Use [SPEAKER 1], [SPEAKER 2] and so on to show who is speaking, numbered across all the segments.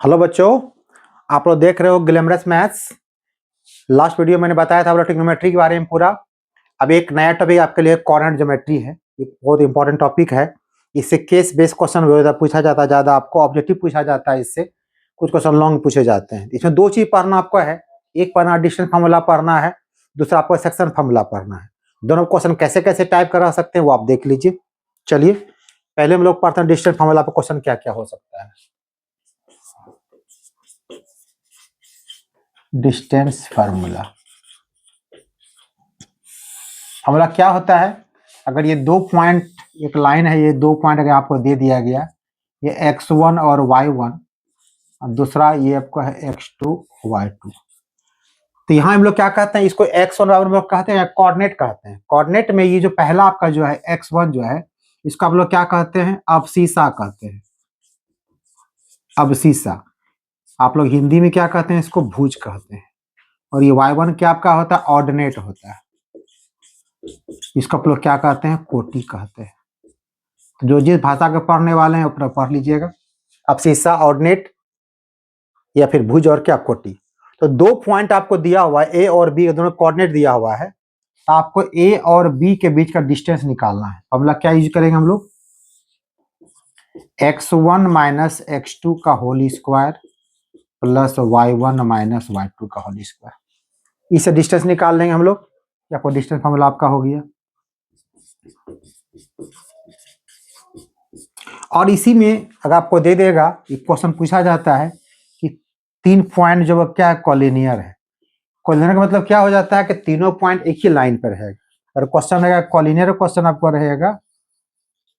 [SPEAKER 1] Hello बच्चों, आप लोग देख रहे हो ग्लैमरस मैथ्स। लास्ट वीडियो मैंने बताया था ट्रिग्नोमेट्री के बारे में पूरा। अब एक नया टॉपिक आपके लिए कोऑर्डिनेट ज्योमेट्री है। ये बहुत इंपॉर्टेंट टॉपिक है। इससे केस बेस्ड क्वेश्चन पूछा जाता है, ज़्यादा आपको ऑब्जेक्टिव पूछा जाता है। इससे कुछ क्वेश्चन लॉन्ग पूछे जाते हैं। इसमें दो चीज़ पढ़ना आपको है, एक पढ़ना डिस्टेंस फार्मूला पढ़ना है, दूसरा आपको सेक्शन फार्मूला पढ़ना है। दोनों क्वेश्चन कैसे कैसे टाइप करा सकते हैं वो आप देख लीजिए। चलिए पहले हम लोग पढ़ते हैं डिस्टेंस फार्मूला पर क्वेश्चन क्या क्या हो सकता है। डिस्टेंस फार्मूला क्या होता है? अगर ये दो पॉइंट, एक लाइन है, ये दो पॉइंट अगर आपको दे दिया गया, ये x1 और y1 और दूसरा ये आपको है x2 y2, तो यहाँ हम लोग क्या कहते हैं, इसको x1 और y1 हम लोग कहते हैं कोऑर्डिनेट कहते हैं। कोऑर्डिनेट में ये जो पहला आपका जो है x1 जो है, इसको आप लोग क्या कहते हैं, अबसीसा कहते हैं। अबसीसा आप लोग हिंदी में क्या कहते हैं, इसको भुज कहते हैं। और ये y1 क्या आपका होता है, ऑर्डिनेट होता है। इसको आप लोग क्या कहते हैं, कोटि कहते हैं। तो जो जिस भाषा के पढ़ने वाले हैं अपना पढ़ लीजिएगा, अबसीसा, ऑर्डिनेट या फिर भुज और क्या कोटि। तो दो पॉइंट आपको दिया हुआ है, ए और बी, दोनों कोऑर्डिनेट दिया हुआ है। तो आपको ए और बी के बीच का डिस्टेंस निकालना है। अब क्या यूज करेंगे हम लोग, x1 माइनस x2 का whole square plus y1 minus y2 का होल स्क्वायर। इससे डिस्टेंस निकाल लेंगे हम लोग। आपको डिस्टेंस फार्मूला आपका हो गया। और इसी में अगर आपको दे देगा, एक क्वेश्चन पूछा जाता है कि तीन पॉइंट जो क्या है, कॉलिनियर है। कॉलिनियर का मतलब क्या हो जाता है कि तीनों पॉइंट एक ही लाइन पर है। और क्वेश्चन रहेगा कॉलिनियर, क्वेश्चन आपको रहेगा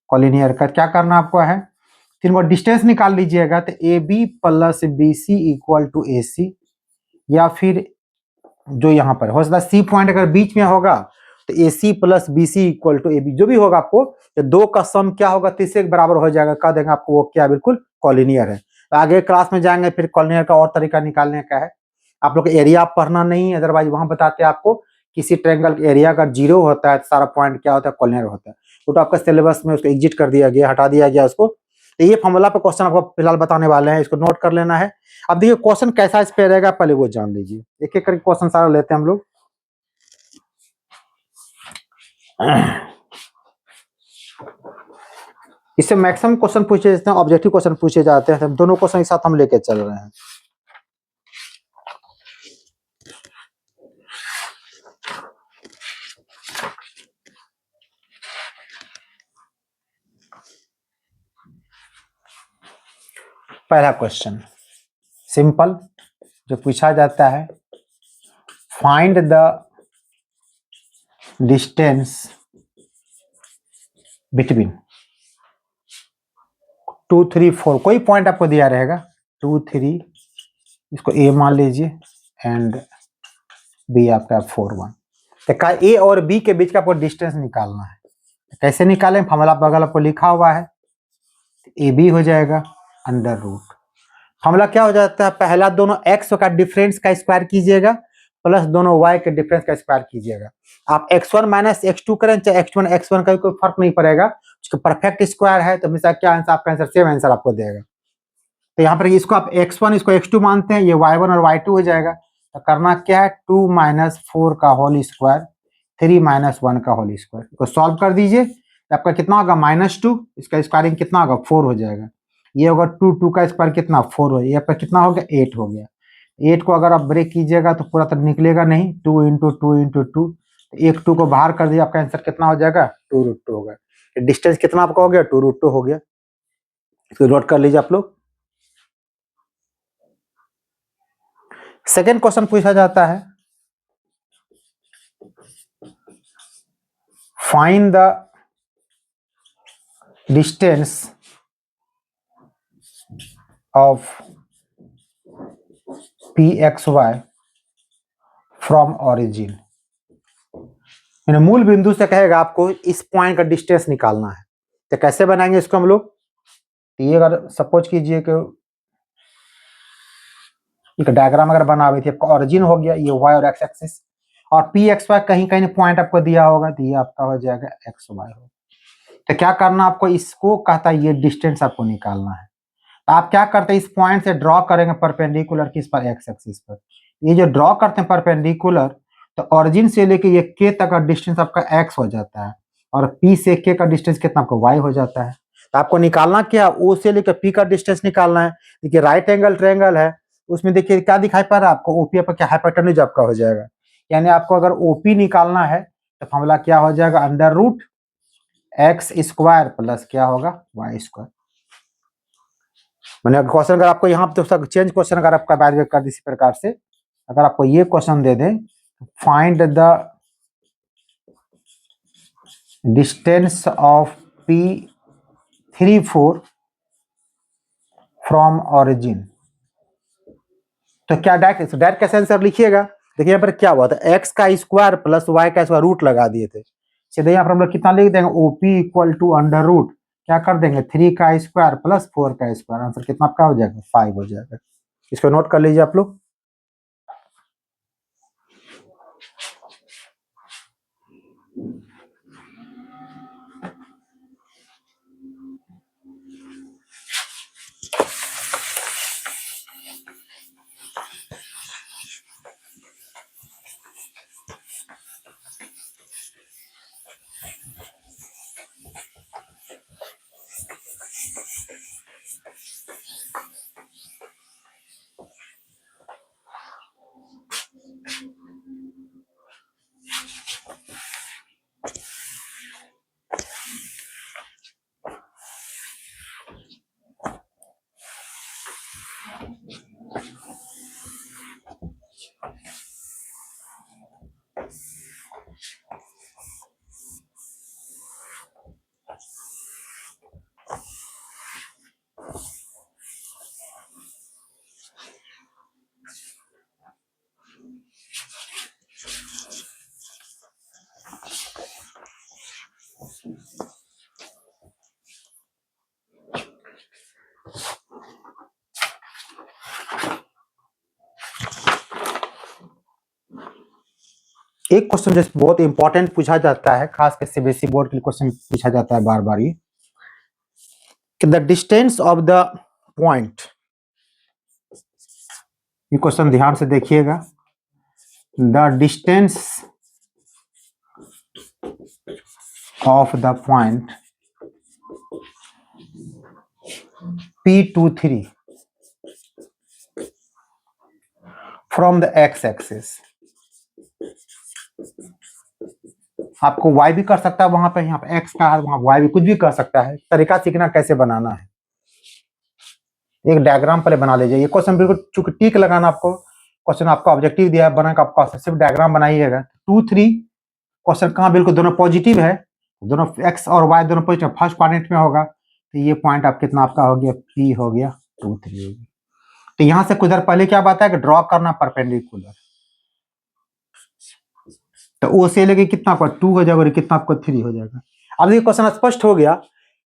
[SPEAKER 1] कॉलिनियर का क्या करना आपको है, तीनों डिस्टेंस निकाल लीजिएगा। तो A B plus B C equal to A C, या फिर जो यहाँ पर हो सकता है सी पॉइंट अगर बीच में होगा तो A C plus B C equal to A B, जो भी होगा आपको, तो दो का सम क्या होगा, तीसरे के बराबर हो जाएगा, कह देंगे आपको वो क्या बिल्कुल कॉलिनियर है। तो आगे क्लास में जाएंगे फिर कॉलिनियर का और तरीका निकालने का है। आप लोग एरिया पढ़ना नहीं, अदरवाइज वहां बताते हैं आपको किसी ट्रायंगल का एरिया अगर जीरो होता है तो सारा पॉइंट क्या होता है, कॉलिनियर होता है। तो आपका सिलेबस में उसको एग्जिट कर दिया गया, हटा दिया गया उसको। तो ये फॉर्मूला पे क्वेश्चन आपको फिलहाल बताने वाले हैं, इसको नोट कर लेना है। अब देखिए क्वेश्चन कैसा इस पे रहेगा, पहले वो जान लीजिए। एक एक करके क्वेश्चन सारा लेते हैं हम लोग। इससे मैक्सिमम क्वेश्चन पूछे जाते हैं, ऑब्जेक्टिव क्वेश्चन पूछे जाते हैं। दोनों क्वेश्चन के साथ हम लेके चल रहे हैं। पहला क्वेश्चन सिंपल जो पूछा जाता है, फाइंड द डिस्टेंस बिटवीन 2, 3, 4, कोई पॉइंट आपको दिया रहेगा 2, 3, इसको ए मान लीजिए एंड बी आपका 4, 1। तो ए और बी के बीच का आपको डिस्टेंस निकालना है। कैसे निकालें, फॉर्मूला बगल आपको लिखा हुआ है, ए बी हो जाएगा अंडर रूट। फॉर्मूला क्या हो जाता है, पहला दोनों एक्स का डिफरेंस का स्क्वायर कीजिएगा प्लस दोनों वाई के डिफरेंस का स्क्वायर कीजिएगा। आप x1 माइनस x2 करें चाहे x1 का कोई फर्क नहीं पड़ेगा, उसका परफेक्ट स्क्वायर है तो हमेशा क्या आंसर, आपका आंसर सेम आंसर आपको देगा। तो यहाँ पर इसको आप x1 इसको x2 मानते हैं, ये y1 और y2 हो जाएगा। तो करना क्या है, 2 माइनस 4 का होल स्क्वायर 3 माइनस 1 का होल स्क्वायर, इसको सॉल्व कर दीजिए। तो आपका कितना होगा, -2, इसका स्क्वायरिंग कितना होगा, 4 हो जाएगा। ये होगा 2 का स्क्वायर कितना, 4 हो, ये आपका कितना हो गया, 8 हो गया। 8 को अगर आप ब्रेक कीजिएगा तो पूरा तो निकलेगा नहीं, 2 इंटू 2 इंटू 2, एक 2 को बाहर कर दिया, आपका आंसर कितना हो जाएगा, 2√2 होगा। डिस्टेंस कितना आपका हो गया, 2√2 हो गया। इसको नोट कर लीजिए आप लोग। सेकेंड क्वेश्चन पूछा जाता है, find the distance of pxy from origin. मूल बिंदु से कहेगा आपको इस पॉइंट का डिस्टेंस निकालना है। तो कैसे बनाएंगे इसको हम लोग, ये अगर सपोज कीजिए कि एक डायग्राम अगर बना हुई थी, आपका ऑरिजिन हो गया ये y और x एक्सिस, और पी एक्स वाई कहीं कहीं पॉइंट आपको दिया होगा, तो ये आपका हो जाएगा x y हो। तो क्या करना आपको, इसको कहता है ये डिस्टेंस आपको निकालना है। तो आप क्या करते हैं, इस पॉइंट से ड्रॉ करेंगे परपेंडिकुलर किस पर, एक्स एक्सिस पर। ये जो ड्रॉ करते हैं परपेंडिकुलर, तो ऑरिजिन से लेके ये के तक का डिस्टेंस आपका एक्स हो जाता है, और पी से के का डिस्टेंस कितना आपको वाई हो जाता है। तो आपको निकालना क्या, ओ से लेकर पी का डिस्टेंस निकालना है। देखिए राइट एंगल ट्रायंगल है, उसमें देखिए क्या दिखाई पड़ रहा है आपको, ओपी पर क्या हाइपोटेन्यूज आपका हो जाएगा। यानी आपको अगर ओपी निकालना है तो फॉर्मूला क्या हो जाएगा, under root X square plus क्या होगा, वाई स्क्वायर। मैंने क्वेश्चन अगर आपको यहाँ तो चेंज क्वेश्चन अगर आपका बैठ कर इसी प्रकार से, अगर आपको ये क्वेश्चन दे दें, find the distance of P 3 4 from origin, तो क्या डायरेक्ट कैसे आंसर लिखिएगा। देखिए यहाँ पर क्या हुआ था, एक्स का स्क्वायर प्लस वाई का स्क्वायर रूट लगा दिए थे। सीधे यहाँ पर हम लोग कितना लिख देंगे, OP equal to under root क्या कर देंगे, 3 का स्क्वायर प्लस 4 का स्क्वायर, आंसर कितना आपका हो जाएगा, 5 हो जाएगा। इसको नोट कर लीजिए आप लोग। एक क्वेश्चन जो बहुत इंपॉर्टेंट पूछा जाता है, खास कर सीबीएसई बोर्ड के लिए क्वेश्चन पूछा जाता है बार बार, ये कि the distance of the point, ये क्वेश्चन ध्यान से देखिएगा, the distance of the point P23 from the X axis. आपको y भी कर सकता है वहां पे, यहाँ पे x का है, वहां y भी, कुछ भी कर सकता है। तरीका सीखना कैसे बनाना है, एक डायग्राम पहले बना लीजिए। ये क्वेश्चन बिल्कुल चूंकि टिक लगाना, आपको क्वेश्चन आपका ऑब्जेक्टिव दिया है बना का, आपका सिर्फ डायग्राम बनाइएगा। 2 3 क्वेश्चन कहाँ बिल्कुल दोनों पॉजिटिव है, दोनों x और y दोनों पॉजिटिव, फर्स्ट क्वाड्रेंट में होगा, तो ये पॉइंट आप कितना आपका हो गया, P हो गया 2 3 हो गया। तो यहाँ से कुछ देर पहले क्या बात है कि ड्रॉ करना परपेंडिकुलर, तो ओ से लेके कितना आपका 2 हो जाएगा और कितना आपको 3 हो जाएगा। अब ये क्वेश्चन स्पष्ट हो गया।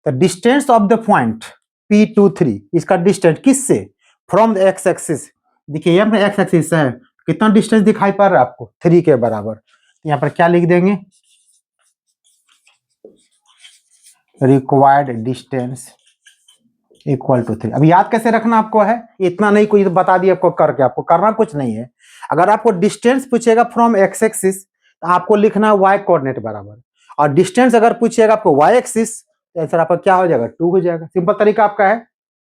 [SPEAKER 1] तो distance of the point P23, इसका डिस्टेंस किससे, फ्रॉम द एक्स एक्सिस। देखिए यहाँ पे एक्स एक्सिस है, कितना डिस्टेंस दिखाई पड़ रहा है आपको, 3 के बराबर। तो यहाँ पर क्या लिख देंगे, रिक्वायर्ड डिस्टेंस इक्वल टू 3। अब याद कैसे रखना आपको है, इतना नहीं कोई बता दिया आपको करके, आपको करना कुछ नहीं है। अगर आपको डिस्टेंस पूछेगा फ्रॉम एक्स एक्सिस, तो आपको लिखना है वाई कोऑर्डिनेट बराबर, और डिस्टेंस अगर पूछेगा आपको वाई एक्सिस, तो आंसर आपका क्या हो जाएगा, 2 हो जाएगा। सिंपल तरीका आपका है।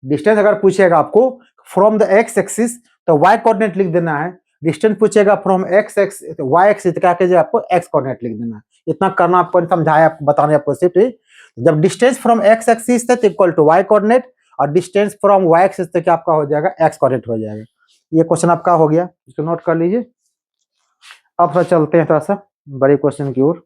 [SPEAKER 1] डिस्टेंस अगर पूछेगा आपको फ्रॉम द एक्स एक्सिस, तो वाई कोऑर्डिनेट लिख देना है। डिस्टेंस पूछेगा from X X Y axis, तो क्या कीजिए, आपको एक्स कोऑर्डिनेट लिख देना है। इतना करना आपको समझाया, आपको बताने आपको सिर्फ, जब डिस्टेंस फ्रॉम एक्स एक्सिस है इक्वल टू वाई कोऑर्डिनेट, और डिस्टेंस फ्रॉम वाई एक्सिस तक क्या आपका हो जाएगा, एक्स कोऑर्डिनेट हो जाएगा। ये क्वेश्चन आपका हो गया, इसको नोट कर लीजिए। अब थोड़ा चलते हैं थोड़ा सा बड़े क्वेश्चन की ओर।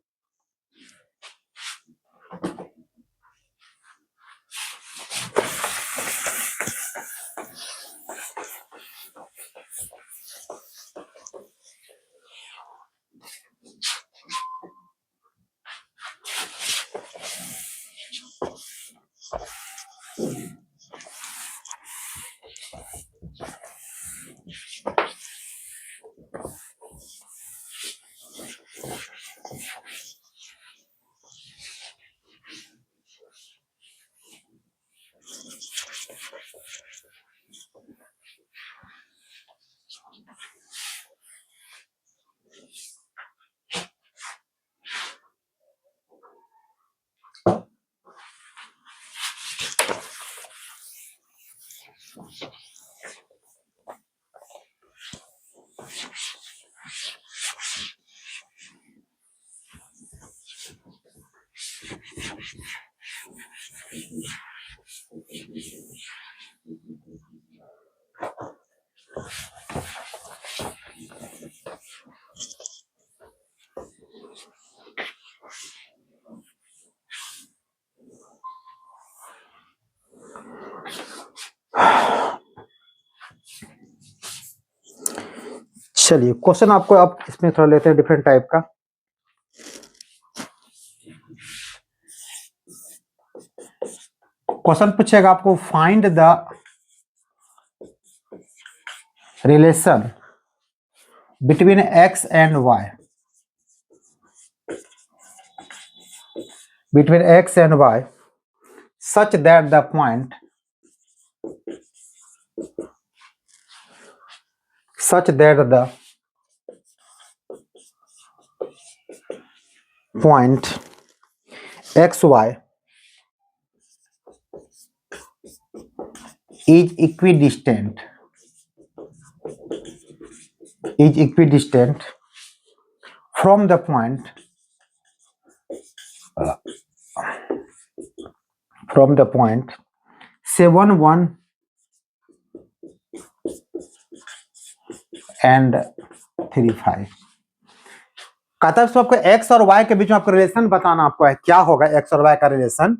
[SPEAKER 1] चलिए क्वेश्चन आपको अब इसमें थोड़ा लेते हैं डिफरेंट टाइप का। क्वेश्चन पूछेगा आपको, find the relation between X and Y, between x and y such that the point xy is equidistant from the point say 1 1 and 3 5। कहता है आपको x और y के बीच में आपको रिलेशन बताना आपको है, क्या होगा x और y का रिलेशन,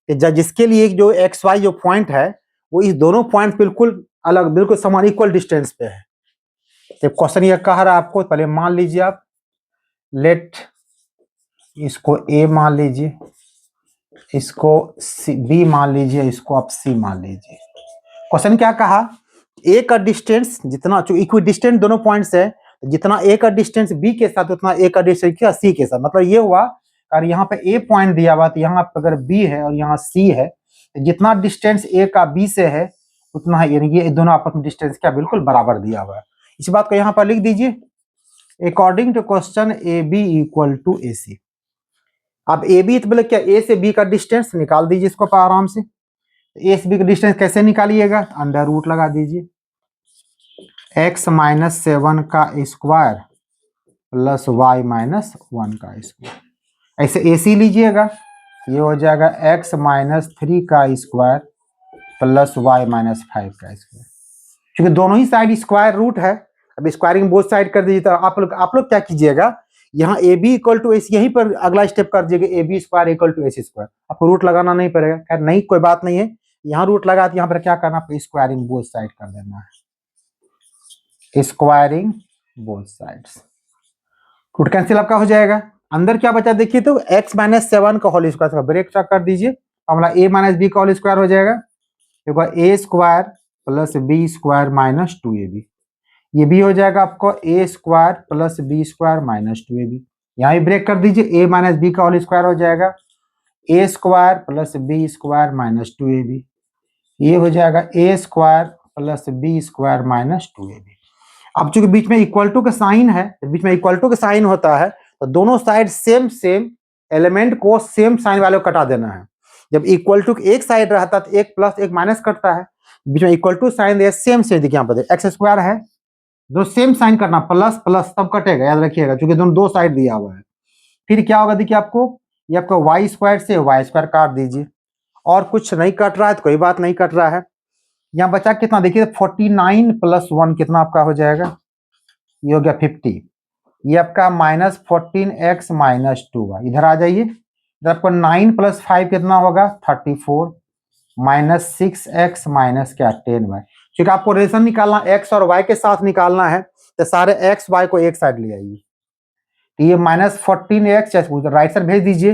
[SPEAKER 1] जिसके लिए जो एक्स वाई जो पॉइंट है वो इस दोनों पॉइंट बिल्कुल अलग, बिल्कुल समान इक्वल डिस्टेंस पे है। तो क्वेश्चन ये कह रहा है आपको, पहले मान लीजिए आप, लेट इसको a मान लीजिए, इसको b मान लीजिए, इसको आप c मान लीजिए। क्वेश्चन क्या कहा, a का डिस्टेंस जितना, जो इक्वी डिस्टेंट दोनों पॉइंट्स है, जितना a का डिस्टेंस b के साथ उतना a का डिस्टेंस क्या c के साथ। मतलब ये हुआ, और यहाँ पे a पॉइंट दिया हुआ, तो यहाँ पे अगर b है और यहाँ c है, तो जितना डिस्टेंस a का b से है उतना है, यानी ये दोनों आपस में डिस्टेंस क्या बिल्कुल बराबर दिया हुआ है। इस बात को यहाँ पर लिख दीजिए, according to question A B equal to A C. अब ए बी तो बोले क्या, ए से बी का डिस्टेंस निकाल दीजिए इसको आराम से। ए से बी का डिस्टेंस कैसे निकालिएगा, अंडर रूट लगा दीजिए, x माइनस 7 का स्क्वायर प्लस y माइनस 1 का स्क्वायर। ऐसे ए सी लीजिएगा, ये हो जाएगा x माइनस 3 का स्क्वायर प्लस y माइनस 5 का स्क्वायर। क्योंकि दोनों ही साइड स्क्वायर रूट है, अब स्क्वायरिंग बोथ साइड कर दीजिए। तो आप लोग क्या कीजिएगा, यहाँ A B equal to S, यहीं पर अगला स्टेप कर दीजिएगा, A B square equal to S square. आपको रूट लगाना नहीं पड़ेगा, खैर नहीं कोई बात नहीं है, यहाँ रूट लगा तो यहाँ पर क्या करना, आपको स्क्वायरिंग बोथ साइड कर देना है, squaring both sides. Root cancel आपका हो जाएगा, अंदर क्या बचा देखिए, तो x माइनस 7 का होल स्क्वायर ब्रेक कर दीजिए, फॉर्मूला a माइनस बी का होल स्क्वायर हो जाएगा, a square plus B square minus 2ab। ये भी हो जाएगा आपको a square plus B square minus 2ab। यहाँ भी ब्रेक कर दीजिए, a माइनस बी का होल स्क्वायर हो जाएगा a square plus B square minus 2ab। ये हो जाएगा a square plus B square minus 2ab। अब चूंकि बीच में इक्वल टू का साइन है, बीच में इक्वल टू का साइन होता है, तो दोनों साइड सेम सेम एलिमेंट को सेम साइन वाले को कटा देना है। जब इक्वल टू एक साइड रहता है तो एक प्लस एक माइनस कटता है, बीच में इक्वल टू साइन दिया सेम सेम, देखिए यहाँ पर एक्स स्क्वायर है, दो सेम साइन करना, प्लस प्लस तब कटेगा, याद रखिएगा, क्योंकि दोनों दो साइड दिया हुआ है। फिर क्या होगा देखिए आपको, ये आपका वाई स्क्वायर से वाई स्क्वायर काट दीजिए, और कुछ नहीं कट रहा है तो कोई बात नहीं कट रहा है। यहाँ बचा कितना देखिए, 49 प्लस 1 कितना आपका हो जाएगा, ये हो गया 50। ये आपका माइनस 14x माइनस 2y, इधर आ जाइए, इधर आपको 9 प्लस 5 कितना होगा 34 माइनस 6x माइनस क्या 10y। क्योंकि आपको रिलेशन निकालना x और y के साथ निकालना है, तो सारे x y को एक साइड ले आइए। तो ये माइनस 14x राइट साइड भेज दीजिए,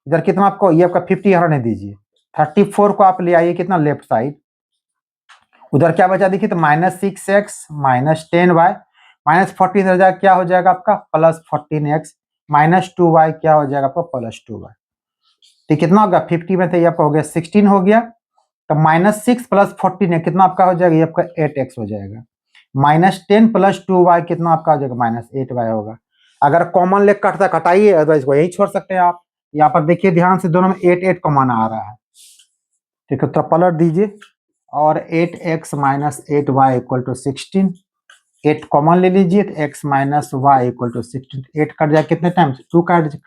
[SPEAKER 1] इधर कितना आपको, ये आपका 50 हटाने दीजिए, 34 को आप ले आइए कितना लेफ्ट साइड, उधर क्या बचा देखिए, तो minus 6x minus 10y minus 14 हो जाएगा, क्या हो जाएगा आपका प्लस 14x माइनस 2y क्या हो जाएगा आपका प्लस 2y। तो कितना होगा 50 में, तो ये आपका हो गया 16 हो गया, तो माइनस 6 प्लस 14 है कितना आपका हो जाएगा, ये आपका 8x हो जाएगा, माइनस 10 प्लस 2y कितना आपका हो जाएगा माइनस 8y होगा। अगर कॉमन लेग कटता कटाइए, अदरवाइज को यही छोड़ सकते हैं आप। यहाँ पर देखिए ध्यान से, दोनों में 8 कॉमन आ रहा है, ठीक है, तो पलट दीजिए, और 8x minus 8y equal to 16, 8 common ले लीजिए, तो x minus Y equal to 16, 8 cut जाएगा कितने टाइम्स, 2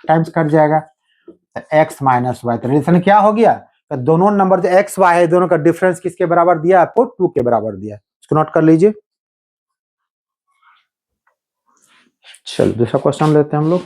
[SPEAKER 1] टाइम्स कट जाएगा, तो x माइनस वाई। तो रिलेशन क्या हो गया, तो दोनों नंबर जो x y है दोनों का डिफरेंस किसके बराबर दिया आपको, 2 के बराबर दिया, इसको नोट कर लीजिए। चलो दूसरा क्वेश्चन लेते हैं हम लोग।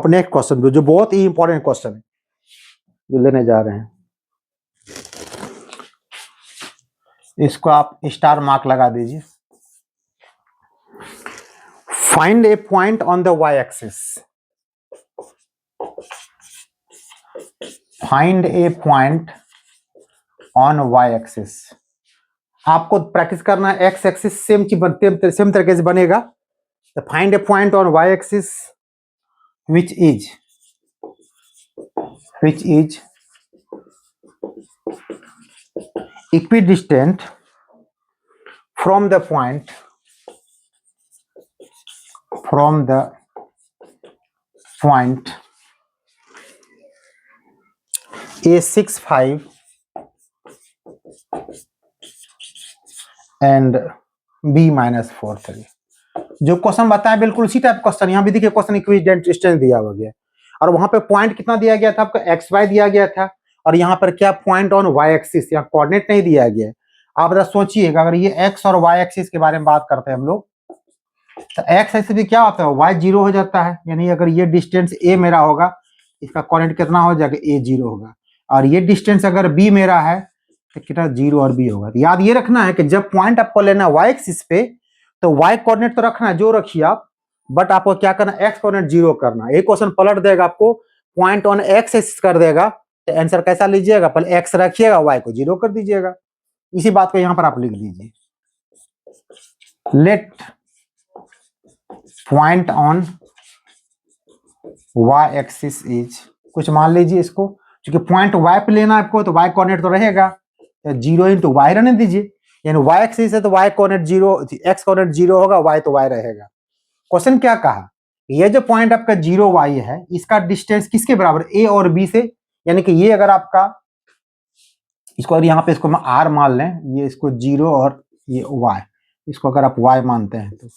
[SPEAKER 1] अब नेक्स्ट क्वेश्चन जो बहुत ही इंपॉर्टेंट क्वेश्चन है जो लेने जा रहे हैं, इसको आप स्टार मार्क लगा दीजिए। Find a point on the Y axis, find a point on Y axis. आपको प्रैक्टिस करना है, एक्स एक्सिस सेम सेम तरीके से बनेगा। तो find a point on Y axis which is equidistant from the point A65 and B-43। जो question बताया बिल्कुल उसी टाइप क्वेश्चन यहाँ भी देखिए, क्वेश्चन इक्विडिस्टेंट डिस्टेंस दिया हुआ गया और वहां पे पॉइंट कितना दिया गया था आपको, एक्स वाई दिया गया था, और यहाँ पर क्या पॉइंट ऑन वाई एक्सिस, यहाँ कोऑर्डिनेट नहीं दिया गया। आप जरा सोचिएगा, अगर ये एक्स और वाई एक्सिस के बारे में बात करते हैं हम लोग, तो एक्स एक्सिस भी क्या होता है, वाई जीरो हो जाता है। यानी अगर ये डिस्टेंस ए मेरा होगा, इसका कोऑर्डिनेट कितना हो जाएगा, ए जीरो होगा। और ये डिस्टेंस अगर बी मेरा है तो कितना, जीरो और बी होगा। तो याद ये रखना है कि जब पॉइंट आपको लेना है वाई एक्सिस पे, तो वाई कोऑर्डिनेट तो रखना है जो रखिए आप, बट आपको क्या करना, एक्स कोऑर्डिनेट जीरो करना। एक क्वेश्चन पलट देगा आपको, पॉइंट ऑन एक्स एक्सिस कर देगा, तो आंसर कैसा लीजिएगा, पहले एक्स रखिएगा, वाई को जीरो कर दीजिएगा। इसी बात को यहां पर आप लिख दीजिए, let point on Y axis is, कुछ मान लीजिए इसको, क्योंकि पॉइंट वाई पे लेना है आपको, तो वाई कोऑर्डिनेट तो रहेगा, जीरो इंटू वाई रहने दीजिए। यानी वाई एक्सिस है तो Y coordinate zero, X coordinate zero होगा, वाई तो वाई रहेगा। क्वेश्चन क्या कहा, ये जो पॉइंट आपका जीरो वाई है, इसका डिस्टेंस किसके बराबर, ए और बी से। यानी कि ये अगर आपका, इसको अगर यहाँ पे इसको हम आर मान लें, ये इसको जीरो और ये वाई, इसको अगर आप वाई मानते हैं तो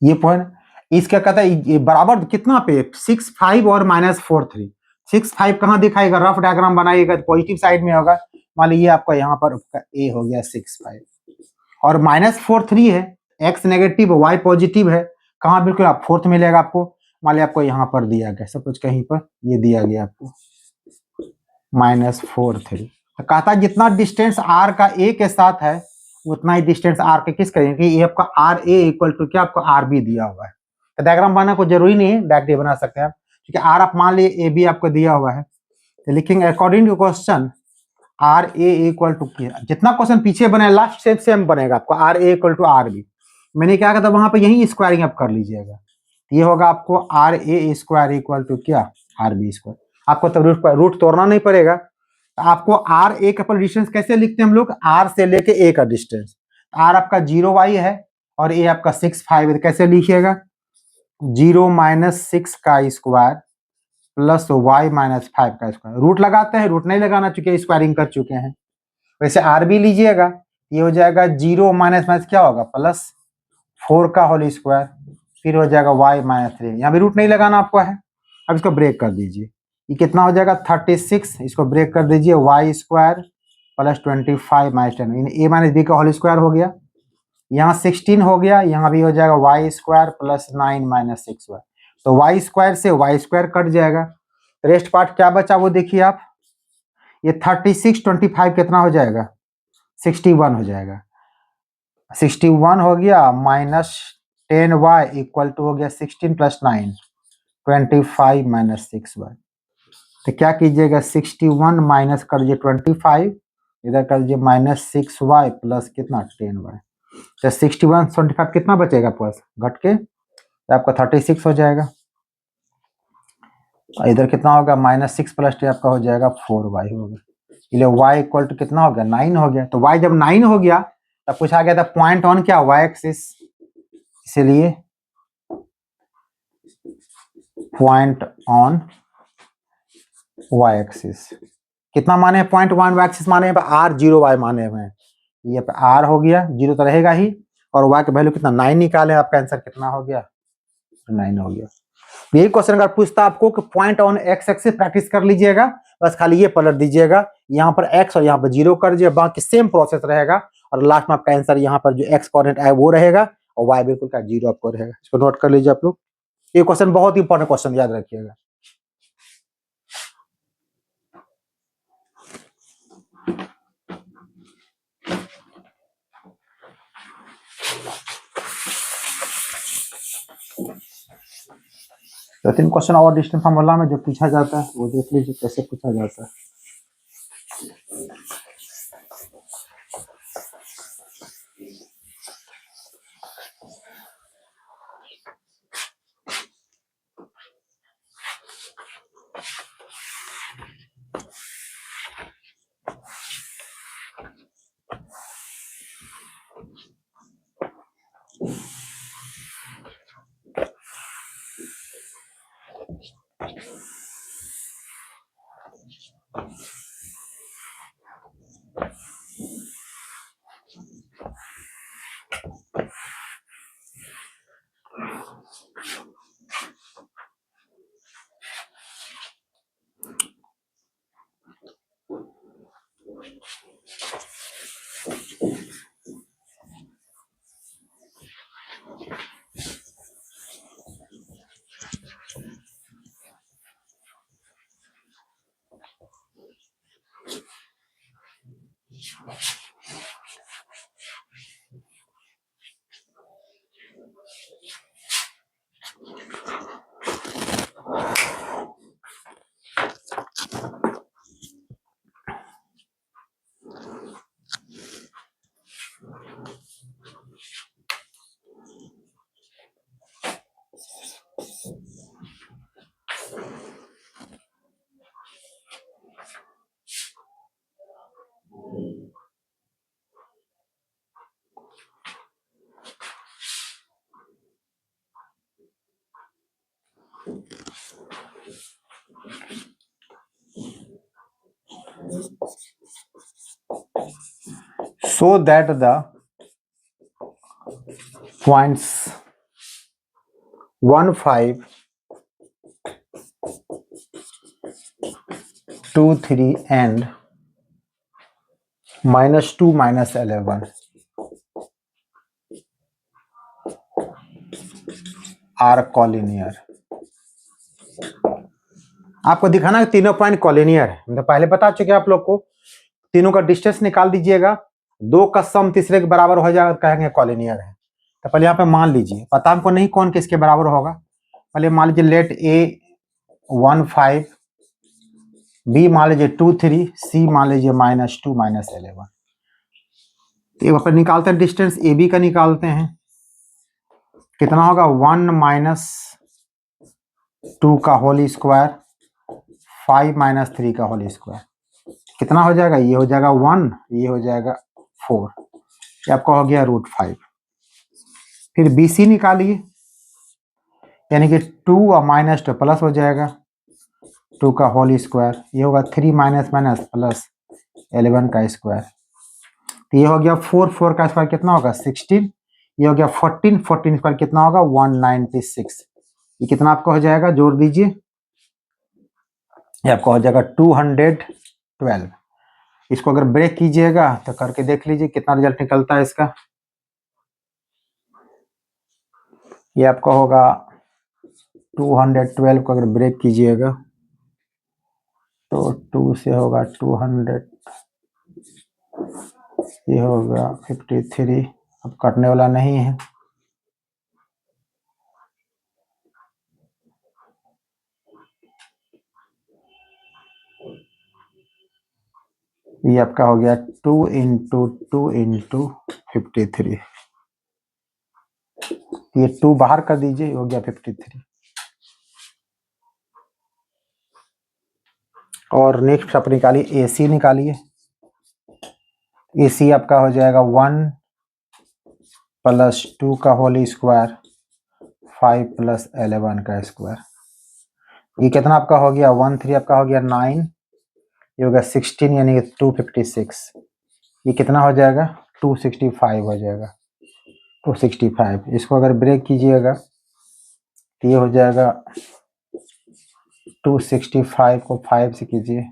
[SPEAKER 1] ये पॉइंट इसका कहता है ये बराबर कितना पे, 6,5 और -4,3। 6,5 कहाँ दिखाएगा, रफ डायग्राम बनाइएगा तो पॉजिटिव साइड में होगा। मान लीजिए आपका यहाँ पर ए हो गया 6,5 और -4,3 है, एक्स नेगेटिव वाई पॉजिटिव है, कहाँ बिल्कुल आप फोर्थ मिलेगा आपको। मान लिया आपको यहाँ पर दिया गया, सब कुछ कहीं पर ये दिया गया आपको -4,3। तो कहता है जितना डिस्टेंस आर का ए के साथ है उतना ही डिस्टेंस आर के किस करेंगे, ये आपका आर ए इक्वल टू क्या, आपको आर बी दिया हुआ है। तो डायग्राम बनाना कोई जरूरी नहीं है, डायरेक्ट बना सकते हैं आप, क्योंकि आर आप मान लिए ए बी आपको दिया हुआ है। तो लिखेंगे according to question R A equal to, जितना क्वेश्चन पीछे बने लास्ट सेम सेम बनेगा आपको, R A equal to R B. मैंने क्या कहा था वहां पे, यही स्क्वायरिंग आप कर लीजिएगा, ये होगा आपको R A square equal to क्या, आर बी स्क्वायर। आपको तो रूट तोड़ना नहीं पड़ेगा। आपको आर ए का डिस्टेंस कैसे लिखते हैं हम लोग, आर से लेके ए का डिस्टेंस, आर आपका 0 वाई है और ए आपका 6,5 है, कैसे लिखिएगा, 0 - 6 का स्क्वायर प्लस वाई -5 का स्क्वायर। रूट लगाते हैं, रूट नहीं लगाना चूंकि स्क्वायरिंग कर चुके हैं। वैसे आर बी लीजिएगा, ये हो जाएगा 0 माइनस क्या होगा, +4 का होल स्क्वायर, फिर हो जाएगा वाई -3। यहाँ भी रूट नहीं लगाना आपको है। अब इसको ब्रेक कर दीजिए, ये कितना हो जाएगा 36, इसको ब्रेक कर दीजिए, वाई स्क्वायर प्लस 25 -10, ए माइनस बी का होल स्क्वायर हो गया। यहाँ 16 हो गया, यहाँ भी हो जाएगा वाई स्क्वायर प्लस 9 - 6 वाई। तो वाई स्क्वायर से वाई स्क्वायर कट जाएगा, रेस्ट पार्ट क्या बचा वो देखिए आप, ये 36 25 कितना हो जाएगा, 61 हो जाएगा। 61 हो गया -10 वाई इक्वल टू हो गया 16 + 9 25 - 6 वाई। तो क्या कीजिएगा, 61 माइनस कर दीजिए 25, इधर कर दीजिए -6 वाई प्लस कितना 10 वाई। तो 61 25 कितना बचेगा पास, घट के तो आपका 36 हो जाएगा। इधर कितना होगा, -6 + 10 आपका हो जाएगा 4 वाई होगा। इसलिए y इक्वल टू कितना हो गया, 9 हो गया। तो y जब 9 हो गया तब पूछा गया था पॉइंट ऑन क्या, y एक्सिस, इसलिए पॉइंट ऑन y एक्सिस कितना माने, पॉइंट वन y एक्सिस माने r 0 y माने हुए हैं। ये पे r हो गया, 0 तो रहेगा ही, और y का वैल्यू कितना 9 निकाले, आपका आंसर कितना हो गया, 9 हो गया। यही क्वेश्चन अगर पूछता आपको कि point on x axis, practice कर लीजिएगा, बस खाली ये पलट दीजिएगा, यहाँ पर x और यहाँ पर 0 कर दीजिए, बाकी सेम प्रोसेस रहेगा, और लास्ट में आपका आंसर यहाँ पर जो x कोऑर्डिनेट है वो रहेगा और y बिल्कुल का 0 आपको रहेगा। इसको नोट कर लीजिए आप लोग। ये क्वेश्चन बहुत इंपॉर्टेंट क्वेश्चन, याद रखिएगा। तो 3 क्वेश्चन और डिस्टेंस फार्मूला में जो पूछा जाता है वो देख लीजिए कैसे पूछा जाता है। So that the points 1, 5, 2, 3 and -2, -11 are collinear. आपको दिखाना है तीनों पॉइंट कॉलिनियर है, मतलब पहले बता चुके आप लोग को। तीनों का डिस्टेंस निकाल दीजिएगा, 2 का सम तीसरे के बराबर हो जाएगा, कहेंगे कॉलिनियर है। तो पहले यहाँ पे मान लीजिए, पता हमको नहीं कौन किसके बराबर होगा। पहले मान लीजिए लेट ए 1, 5, बी मान लीजिए 2, 3, सी मान लीजिए -2, -11। तो पर निकालते हैं डिस्टेंस ए बी का निकालते हैं, कितना होगा 1 - 2 का होल स्क्वायर, 5 - 3 का होल स्क्वायर, कितना हो जाएगा, ये हो जाएगा 1, ये हो जाएगा 4, ये आपका हो गया √5। फिर बी सी निकालिए, यानी कि 2 और -2 प्लस हो जाएगा 2 का होल स्क्वायर, ये होगा 3 - +11 का स्क्वायर। तो ये हो गया 4 का स्क्वायर कितना होगा 16, ये हो गया 14 स्क्वायर कितना होगा 196। ये कितना आपका हो जाएगा, जोड़ दीजिए, ये आपका हो जाएगा 212। इसको अगर ब्रेक कीजिएगा तो करके देख लीजिए कितना रिजल्ट निकलता है इसका। ये आपका होगा 212 को अगर ब्रेक कीजिएगा तो 2 से होगा 200, ये होगा 53, अब कटने वाला नहीं है। ये आपका हो गया 2 × 2 × 53, ये 2 बाहर कर दीजिए, हो गया 53। और नेक्स्ट आप निकालिए ए सी, निकालिए ए सी आपका हो जाएगा 1 + 2 का होल स्क्वायर, 5 + 11 का स्क्वायर, ये कितना आपका हो गया 1, 3 आपका हो गया 9, ये हो गया 16 यानी कि 256, ये कितना हो जाएगा 265 हो जाएगा 265। इसको अगर ब्रेक कीजिएगा तो ये हो जाएगा 265 को 5 से कीजिए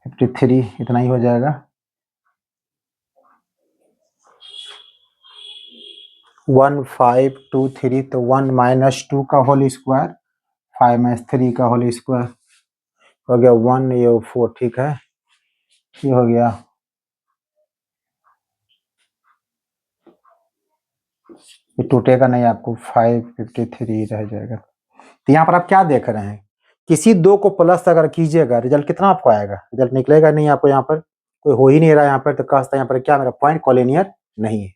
[SPEAKER 1] 53, इतना ही हो जाएगा। 1523 तो 1 माइनस 2 का होल स्क्वायर 5 माइनस 3 का होल स्क्वायर हो गया 1 ये 4 ठीक है ये हो गया ये टूटेगा नहीं आपको 553 रह जाएगा। तो यहाँ पर आप क्या देख रहे हैं किसी दो को प्लस अगर कीजिएगा रिजल्ट कितना आपको आएगा रिजल्ट निकलेगा नहीं आपको यहाँ पर कोई हो ही नहीं रहा यहाँ पर तो कहता यहाँ पर क्या मेरा पॉइंट कॉलिनियर नहीं है।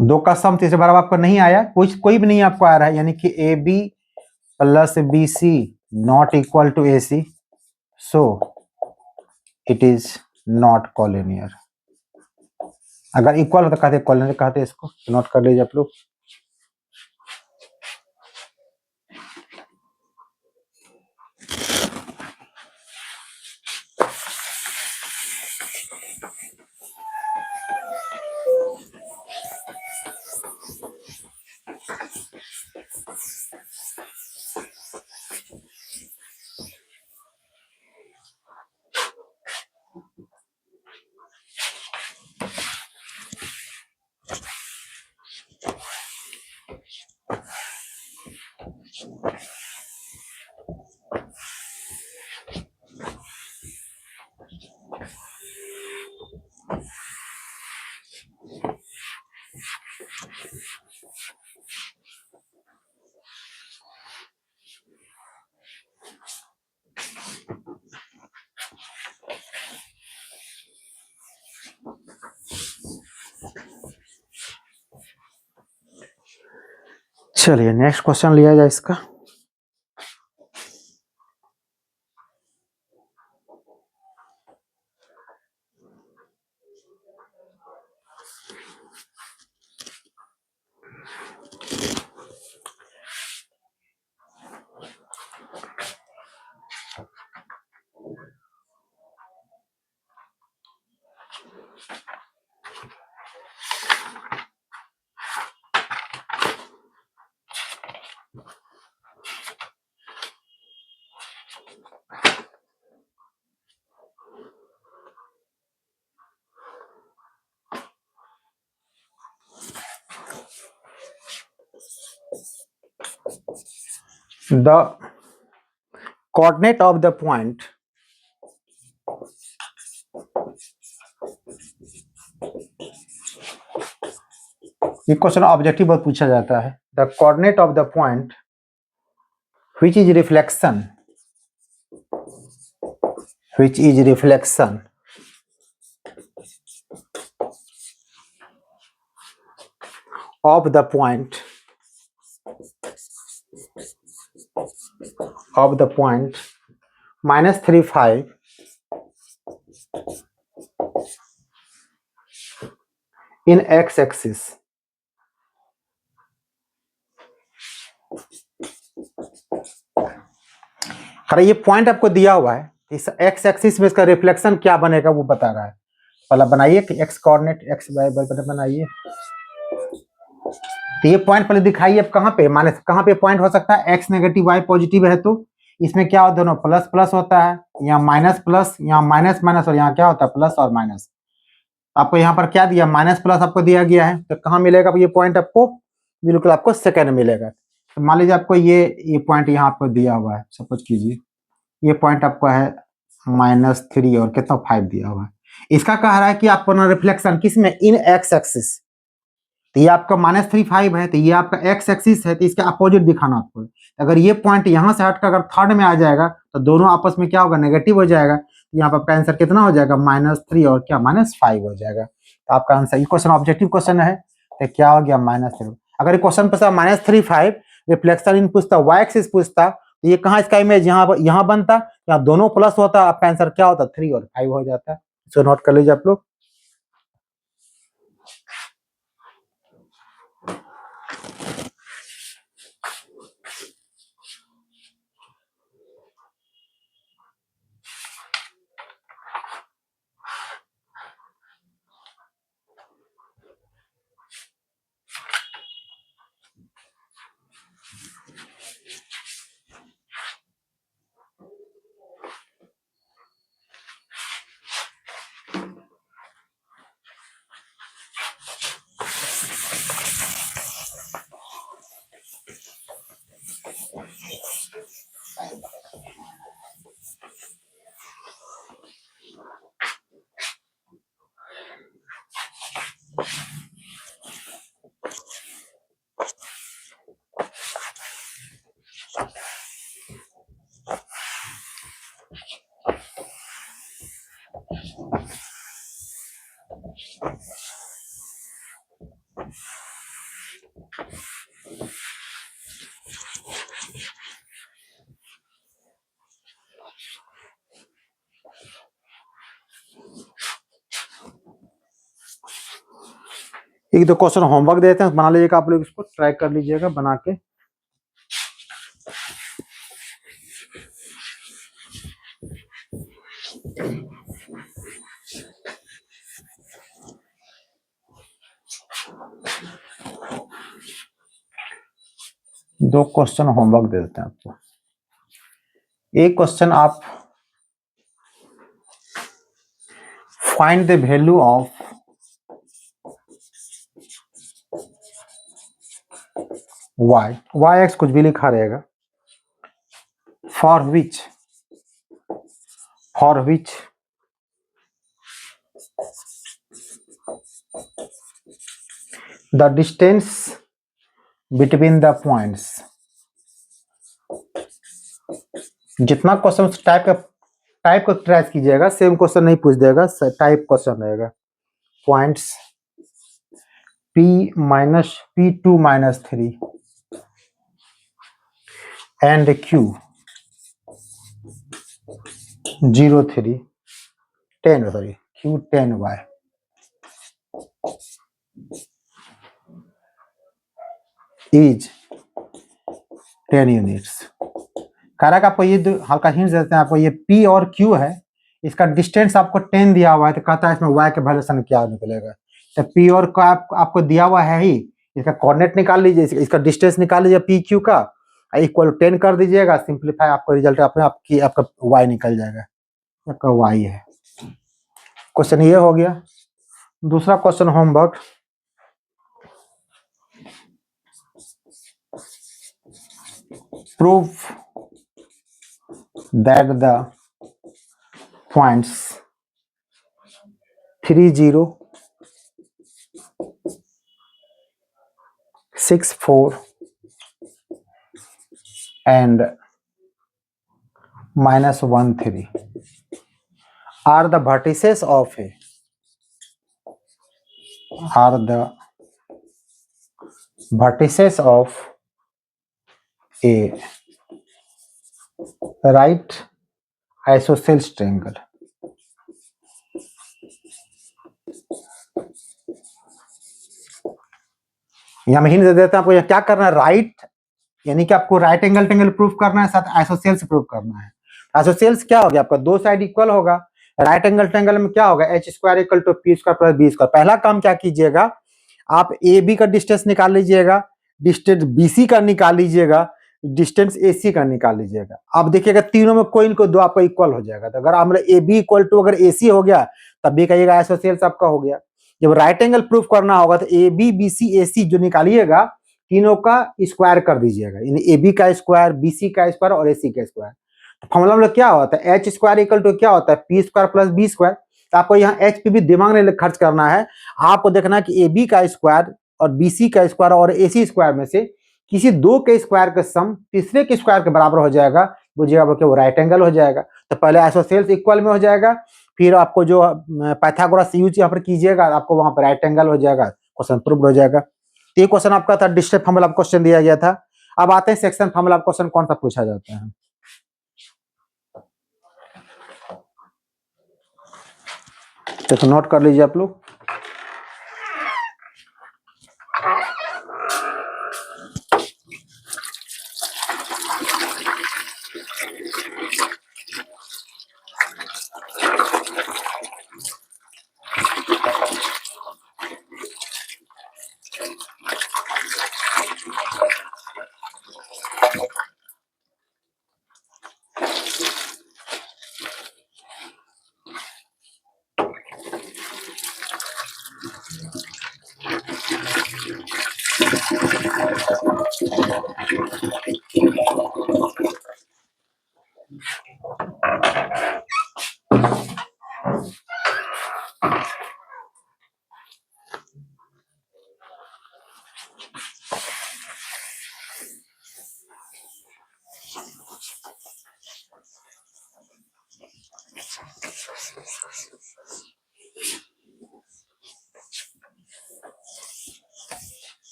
[SPEAKER 1] दो का सम तीसरे बार आपको नहीं आया कोई भी नहीं आपको आ रहा है यानी कि A B plus B C not equal to A C so it is not collinear. अगर इक्वल होता कहते कॉलिनियर कहते इसको नोट कर लीजिए आप लोग। चलिए नेक्स्ट क्वेश्चन लिया जाए इसका। The coordinate of the point ये क्वेश्चन ऑब्जेक्टिव बहुत पूछा जाता है। The coordinate of the point which is reflection of the point minus 3 5 in x axis अरे ये पॉइंट आपको दिया हुआ है इस एक्स एक्सिस में इसका रिफ्लेक्शन क्या बनेगा वो बता रहा है। पहला बनाइए कि एक्स कोऑर्डिनेट एक्स वाई बनाइए तो ये पॉइंट पहले दिखाइए अब कहाँ पे माइनस कहाँ पे पॉइंट हो सकता है एक्स नेगेटिव वाई पॉजिटिव है तो इसमें क्या होता है दोनों प्लस प्लस होता है यहाँ माइनस प्लस यहाँ माइनस माइनस और यहाँ क्या होता है प्लस और माइनस। आपको यहाँ पर क्या दिया माइनस प्लस आपको दिया गया है तो कहाँ मिलेगा ये पॉइंट आपको बिल्कुल आपको सेकंड मिलेगा। तो मान लीजिए आपको ये पॉइंट यहाँ आपको दिया हुआ है सपोज कीजिए ये पॉइंट आपको है -3 और कितना 5 दिया हुआ है। इसका कह रहा है कि आपको ना रिफ्लेक्शन किसमें इन एक्स एक्सिस तो ये आपका -3 5 है तो ये आपका एक्स एक्सिस है तो इसका अपोजिट दिखाना आपको। अगर ये पॉइंट यहाँ से हटकर अगर थर्ड में आ जाएगा तो दोनों आपस में क्या होगा नेगेटिव हो जाएगा। यहाँ पर आंसर कितना हो जाएगा -3 और क्या -5 हो जाएगा। तो आपका आंसर ये क्वेश्चन ऑब्जेक्टिव क्वेश्चन है तो क्या हो गया -3। अगर क्वेश्चन पूछता -3 5 रिफ्लेक्शन इन पूछता वाई एक्सिस पूछता तो ये कहाँ इसका इमेज यहाँ बनता यहाँ दोनों प्लस होता आपका आंसर क्या होता 3 और 5 हो जाता है। इसको नोट कर लीजिए आप लोग। एक दो क्वेश्चन होमवर्क देते हैं, बना लीजिएगा आप लोग, इसको ट्राई कर लीजिएगा बना के। दो क्वेश्चन होमवर्क दे देते हैं आपको। एक क्वेश्चन आप find the value of y x कुछ भी लिखा रहेगा, for which the distance between the points. जितना क्वेश्चन टाइप को ट्रेस कीजिएगा, सेम क्वेश्चन नहीं पूछ देगा, टाइप क्वेश्चन रहेगा। Points P-2-3 and Q-0-3 Q10y is 10 units. कह रहा है कि आपको ये हल्का हिंट देते हैं आपको, ये P और Q है, इसका डिस्टेंस आपको 10 दिया हुआ है, तो कहता है इसमें y के वैल्यूएशन क्या निकलेगा। तो P और Q आपको दिया हुआ है ही, इसका कोऑर्डिनेट निकाल लीजिए, इसका डिस्टेंस निकाल लीजिए P Q का, इक्वल 10 कर दीजिएगा, सिंप्लीफाई, आपका रिजल्ट अपने आपका y निकल जाएगा, आपका y है। क्वेश्चन ये हो गया। दूसरा question homework, prove that the points 3, 0, 6, 4 and -1, 3 are the vertices of a right isosceles triangle। यहाँ मैं हिंट दे देता हूं आपको, क्या करना है, राइट यानी कि आपको राइट एंगल ट्रायंगल प्रूफ करना है, साथ आइसोसेल्स प्रूफ करना है। आइसोसेल्स क्या हो गया, आपका दो साइड इक्वल होगा। राइट एंगल ट्रायंगल में क्या होगा, h² = p² + b²। पहला काम क्या कीजिएगा, आप ए बी का डिस्टेंस निकाल लीजिएगा, डिस्टेंस BC का निकाल लीजिएगा, डिस्टेंस AC का निकाल लीजिएगा। अब देखिएगा तीनों में कोई इनको दो आपका इक्वल हो जाएगा। तो अगर हमारा AB = अगर AC हो गया, तब भी कहिएगा आइसोसेल्स आपका हो गया। जब राइट एंगल प्रूफ करना होगा तो AB BC AC जो निकालिएगा, तीनों का स्क्वायर कर दीजिएगा, यानी AB का स्क्वायर, BC का स्क्वायर और AC का स्क्वायर। फॉर्मूला में क्या होता है, h² = क्या होता है, p² + b²। तो आपको यहाँ h पे भी दिमाग नहीं खर्च करना है, आपको देखना है कि AB का स्क्वायर और BC का स्क्वायर और AC स्क्वायर में से किसी दो के स्क्वायर का सम तीसरे के स्क्वायर के बराबर हो जाएगा, बुझिएगा वो राइट एंगल हो जाएगा। तो पहले आइसोसेल्स इक्वल में हो जाएगा, फिर आपको जो पाइथागोरस यूज यहाँ पर कीजिएगा, आपको वहां पर राइट एंगल हो जाएगा, क्वेश्चन प्रूव हो जाएगा। तो ये क्वेश्चन आपका था, डिस्टेंस फॉर्मूला क्वेश्चन दिया गया था। अब आते हैं सेक्शन फॉर्मूला क्वेश्चन, कौन सा पूछा जाता है। तो नोट कर लीजिए आप लोग।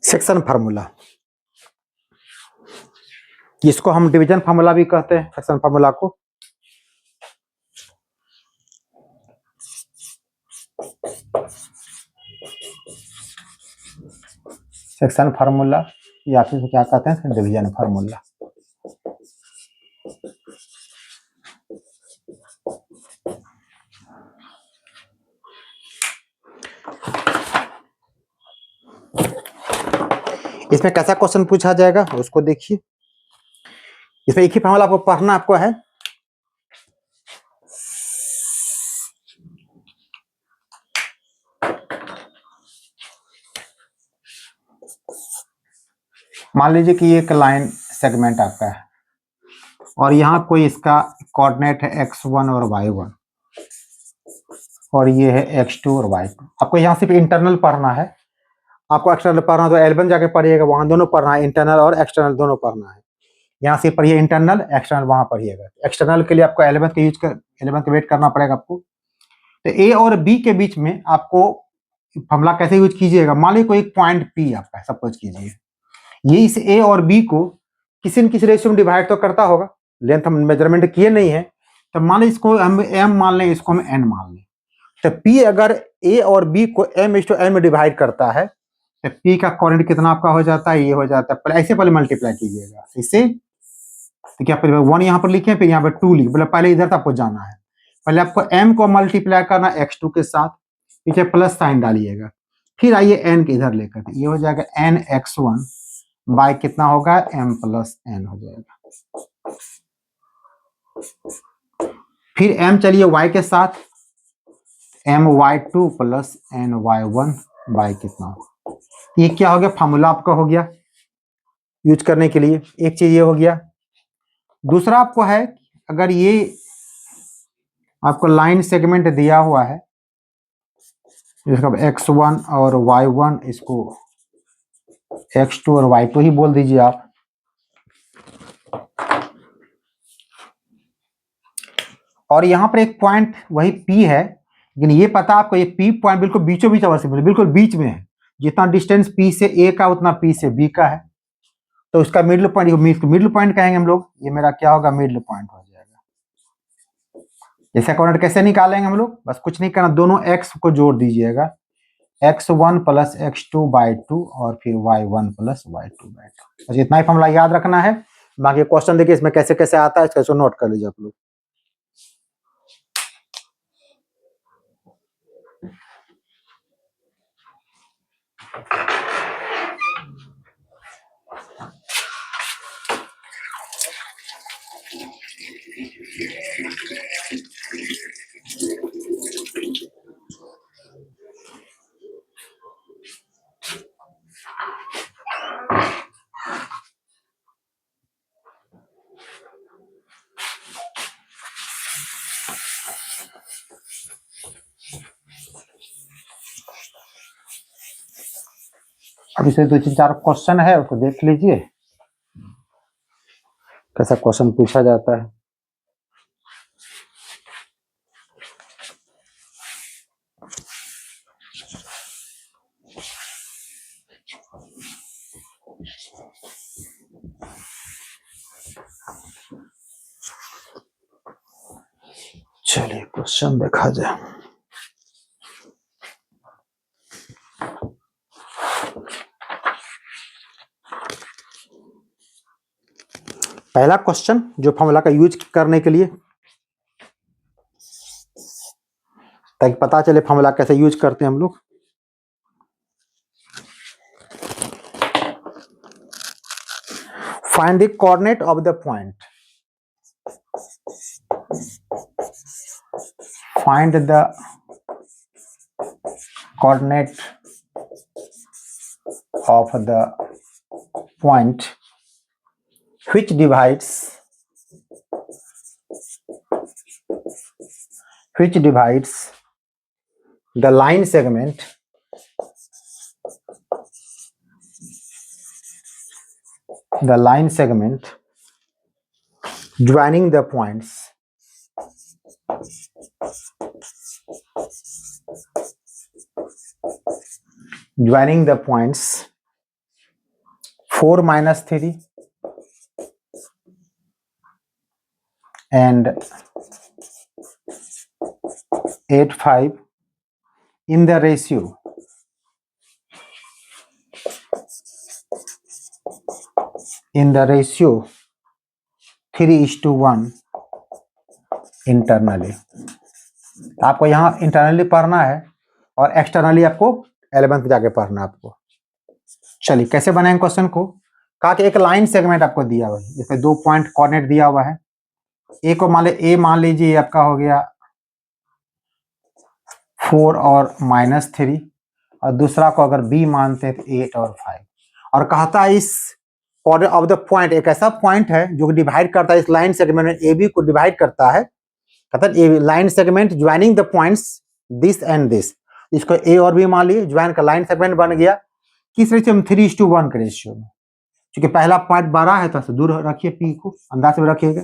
[SPEAKER 1] सेक्शन फार्मूला, इसको हम डिवीजन फार्मूला भी कहते हैं, सेक्शन फार्मूला को। सेक्शन फार्मूला या फिर क्या कहते हैं, डिवीजन फार्मूला। इसमें कैसा क्वेश्चन पूछा जाएगा उसको देखिए। इसमें एक ही फार्मूला आपको पढ़ना आपको है। मान लीजिए कि ये एक लाइन सेगमेंट आपका है और यहाँ कोई इसका कोऑर्डिनेट है x1 और y1 और ये है x2 और y2। आपको यहाँ सिर्फ इंटरनल पढ़ना है, आपको एक्सटर्नल पढ़ना तो L1 जाके पढ़िएगा, वहां दोनों पढ़ना है, इंटरनल और एक्सटर्नल दोनों पढ़ना है। यहाँ से पढ़िए इंटरनल, एक्सटर्नल वहां पढ़िएगा। एक्सटर्नल के लिए आपको L1 का वेट करना पड़ेगा आपको। तो ए और बी के बीच में आपको फॉर्मूला कैसे यूज कीजिएगा। मान लीजिए कोई पॉइंट पी आपका, सपोज कीजिए ये इस ए और बी को किसी न किसी रेशियो में डिवाइड तो करता होगा, लेंथ हम मेजरमेंट किए नहीं है, तो मान लीजिए इसको हम एम मान लें, इसको हम एन मान लें। तो पी अगर ए और बी को m/n में डिवाइड करता है तो पी का कोऑर्डिनेट कितना आपका हो जाता है, ये हो जाता है। पहले ऐसे पहले मल्टीप्लाई कीजिएगा इससे, तो क्या पहले 1 यहाँ पर लिखे, फिर यहाँ पर 2 लिखे, मतलब पहले इधर तक आपको जाना है। पहले आपको m को मल्टीप्लाई करना x2 के साथ, पीछे प्लस साइन डालिएगा, फिर आइए n के इधर लेकर, ये हो जाएगा nx1 बाय कितना होगा m प्लस n हो जाएगा। फिर m चलिए y के साथ, my2 प्लस ny1 बाय कितना, ये क्या हो गया, फार्मूला आपका हो गया यूज करने के लिए। एक चीज ये हो गया। दूसरा आपको है, अगर ये आपको लाइन सेगमेंट दिया हुआ है, इसका x1 और y1, इसको x2 और y2 ही बोल दीजिए आप। और यहाँ पर एक पॉइंट वही P है, लेकिन ये पता आपको ये P पॉइंट बिल्कुल बीचों बीच अवस्थित है, बिल्कुल बीच में है। जितना डिस्टेंस P से A का उतना P से B का है, तो उसका मिडिल पॉइंट, मिडिल पॉइंट कहेंगे हम लोग। ये मेरा क्या होगा, मिडिल पॉइंट हो जाएगा। जैसे कोऑर्डिनेट कैसे निकालेंगे हम लोग, बस कुछ नहीं करना, दोनों x को जोड़ दीजिएगा, x1 प्लस x2 बाय 2 और फिर y1 प्लस y2 बाय 2। बस इतना ही फॉर्मूला याद रखना है। बाकी क्वेश्चन देखिए इसमें कैसे कैसे आता है, इसको नोट कर लीजिए आप लोग। अब इसे 2-4 क्वेश्चन है, उसको देख लीजिए कैसा क्वेश्चन पूछा जाता है। चलिए क्वेश्चन देखा जाए। पहला क्वेश्चन जो फॉर्मूला का यूज करने के लिए, ताकि पता चले फॉर्मूला कैसे यूज करते हैं हम लोग। Find the coordinate of the point, find the coordinate of the point which divides the line segment joining the points joining the points 4 minus 3 and 8 5 in the ratio 3:1 internally. आपको यहाँ internally पढ़ना है और externally आपको 11th पे जाके पढ़ना है आपको। चलिए कैसे बनाएंगे क्वेश्चन को। कहा कि एक लाइन सेगमेंट आपको दिया हुआ है, इसमें 2 पॉइंट कोऑर्डिनेट दिया हुआ है। ए को मान लीजिए आपका हो गया 4 और -3, और दूसरा को अगर बी मानते हैं तो 8 और 5। और कहता है इस कोऑर्डिनेट ऑफ द पॉइंट एक ऐसा पॉइंट है जो डिवाइड करता है इस लाइन सेगमेंट में, ए बी को डिवाइड करता है। कहता है line segment joining the points this and this, इसको ए और बी मान लिए, ज्वाइन का लाइन सेगमेंट बन गया। किस रेशियो में? 3:1 के रेशियो में। क्योंकि पहला पॉइंट 12 है तो दूर रखिए, पी को अंदाज में रखिएगा।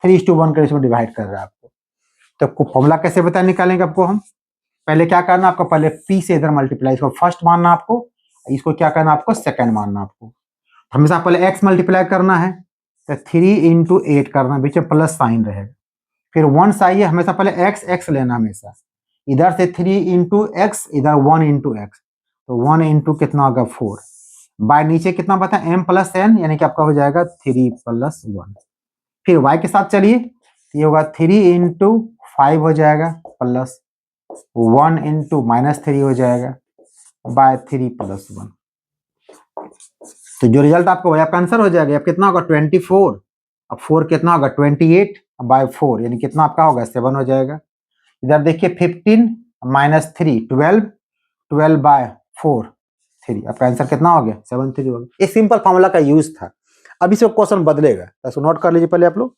[SPEAKER 1] 3:1 के रेशियो में डिवाइड कर रहा है आपको। तो आपको फॉर्मूला कैसे बता निकालेंगे आपको हम? पहले क्या करना आपको, पहले पी से इधर मल्टीप्लाई, इसको फर्स्ट मानना आपको, इसको क्या करना आपको, सेकंड मानना आपको। हमेशा पहले एक्स मल्टीप्लाई करना है तो 3 × 8 करना, बीच में प्लस साइन रहेगा। फिर 1 आइए, हमेशा पहले एक्स लेना, हमेशा इधर से 3 × x, इधर 1 × x, तो 1 × कितना होगा 4, बाय नीचे कितना बता m + n, यानी कि आपका हो जाएगा 3 + 1। फिर y के साथ चलिए, ये होगा 3 × 5 हो जाएगा, प्लस 1 × -3 हो जाएगा, बाय 3 + 1। तो जो रिजल्ट आपको वही आपका आंसर हो जाएगा। अब कितना होगा 24, अब 4 कितना होगा 28 बाय 4, यानी कितना आपका होगा 7 हो जाएगा। इधर देखिए 15 - 3 12, 12 बाय 4 3, आपका आंसर कितना हो गया 7 3 हो गया। एक सिंपल फॉर्मूला का यूज था। अभी से क्वेश्चन बदलेगा, तो इसको नोट कर लीजिए पहले आप लोग।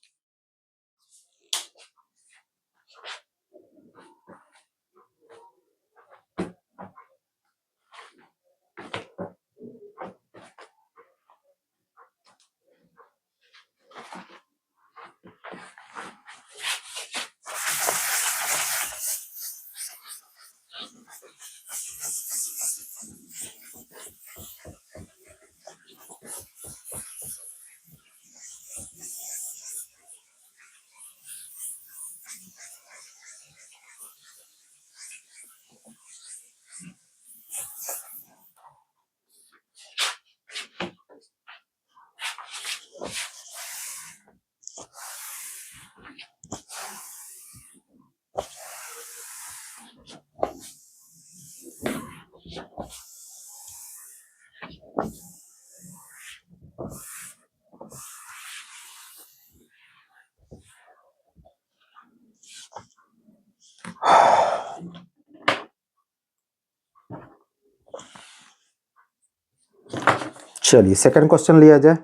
[SPEAKER 1] चलिए सेकंड क्वेश्चन लिया जाए।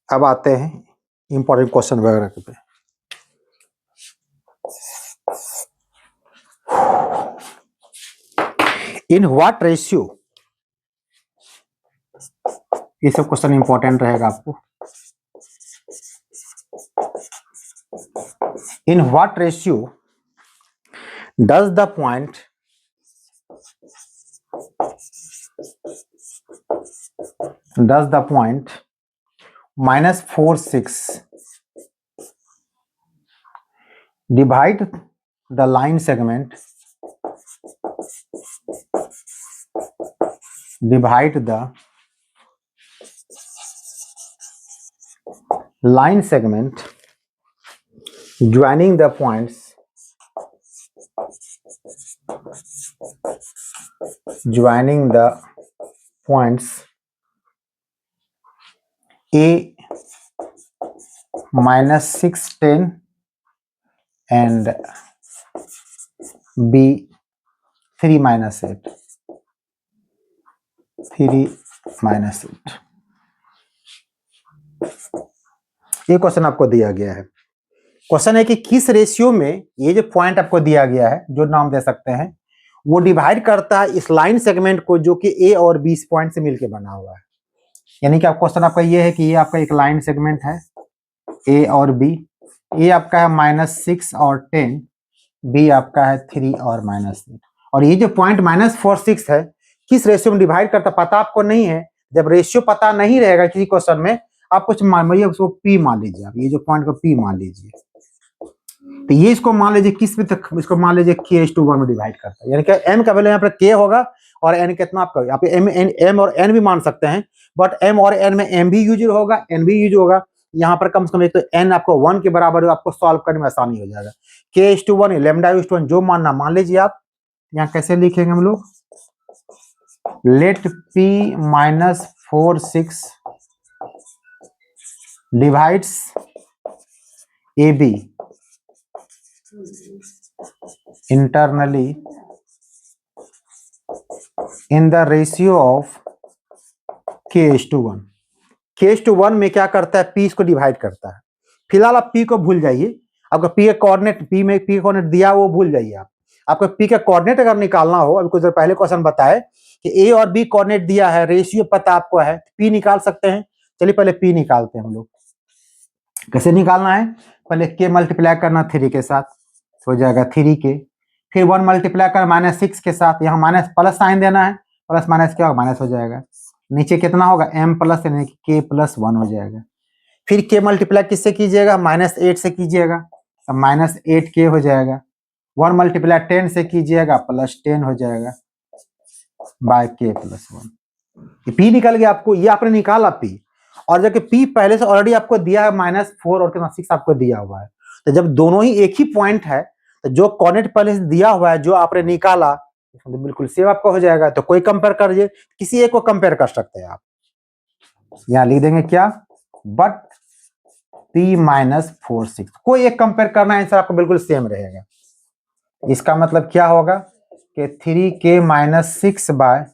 [SPEAKER 1] अब आते हैं इंपॉर्टेंट क्वेश्चन वगैरह पे। इन व्हाट रेशियो, ये सब क्वेश्चन इंपॉर्टेंट रहेगा आपको। In what ratio does the point -4 6 divide the line segment, divide the line segment joining the points, joining the points A minus 6 10 and B 3 minus 8, 3 minus 8। ये question आपको दिया गया है। Question है कि किस रेशियो में ये जो पॉइंट आपको दिया गया है, जो नाम दे सकते हैं, वो डिवाइड करता है इस लाइन सेगमेंट को जो कि ए और बी पॉइंट से मिलकर बना हुआ है। यानी कि आप क्वेश्चन आपका ये है कि ये आपका एक लाइन सेगमेंट है ए और बी, ए आपका है -6 और 10, बी आपका है 3 और -8। और ये जो पॉइंट -4 6 है किस रेशियो में डिवाइड करता पता आपको नहीं है। जब रेशियो पता नहीं रहेगा किसी क्वेश्चन में, आप कुछ मान लीजिए उसको पी मान लीजिए, आप ये जो पॉइंट को पी मान लीजिए, तो ये इसको मान लीजिए किस में तक, इसको मान लीजिए k/1 में डिवाइड करता है। यानी कि m का वैल्यू यहाँ पर k होगा और n कितना आपका, आप m और n भी मान सकते हैं, बट m और n में m भी यूज होगा, n भी यूज होगा। यहाँ पर कम से कम एक तो n आपको 1 के बराबर हो, आपको सॉल्व करने में आसानी हो जाएगा। k/1 λ/1 जो मानना मान लीजिए आप। यहाँ कैसे लिखेंगे हम लोग, let p -4 6 divides AB internally in the ratio of k/1। k/1 में क्या करता है, p इसको डिवाइड करता है। फिलहाल आप p को भूल जाइए, आपका p का कोऑर्डिनेट, p में p कोऑर्डिनेट दिया वो भूल जाइए आप। आपको p का कोऑर्डिनेट अगर निकालना हो, अभी कुछ देर पहले क्वेश्चन बताए कि a और b कोऑर्डिनेट दिया है, रेशियो पता आपको है, p निकाल सकते हैं। चलिए पहले p निकालते हैं हम लोग। कैसे निकालना है, पहले k मल्टीप्लाई करना 3 के साथ, हो जाएगा 3k, फिर 1 मल्टीप्लाई कर -6 के साथ, यहाँ माइनस प्लस साइन देना है, प्लस माइनस क्या होगा, माइनस हो जाएगा। नीचे कितना होगा, m प्लस यानी कि k+1 हो जाएगा। फिर k मल्टीप्लाई किससे कीजिएगा, -8 से कीजिएगा, तो -8k हो जाएगा। 1 मल्टीप्लाई 10 से कीजिएगा, +10 हो जाएगा बाय k+1। p निकल गया आपको, ये आपने निकाला p, और जबकि p पहले से ऑलरेडी आपको दिया है -4 और कितना 6 आपको दिया हुआ है। तो जब दोनों ही एक ही पॉइंट है, तो जो कोऑर्डिनेट पहले से दिया हुआ है, जो आपने निकाला, तो बिल्कुल सेम आपका हो जाएगा। तो कोई कंपेयर करिए, किसी एक को कंपेयर कर सकते हैं आप। यहाँ लिख देंगे क्या, बट p -4 6, कोई एक कंपेयर करना है, आंसर आपको बिल्कुल सेम रहेगा। इसका मतलब क्या होगा कि 3k - 6 bye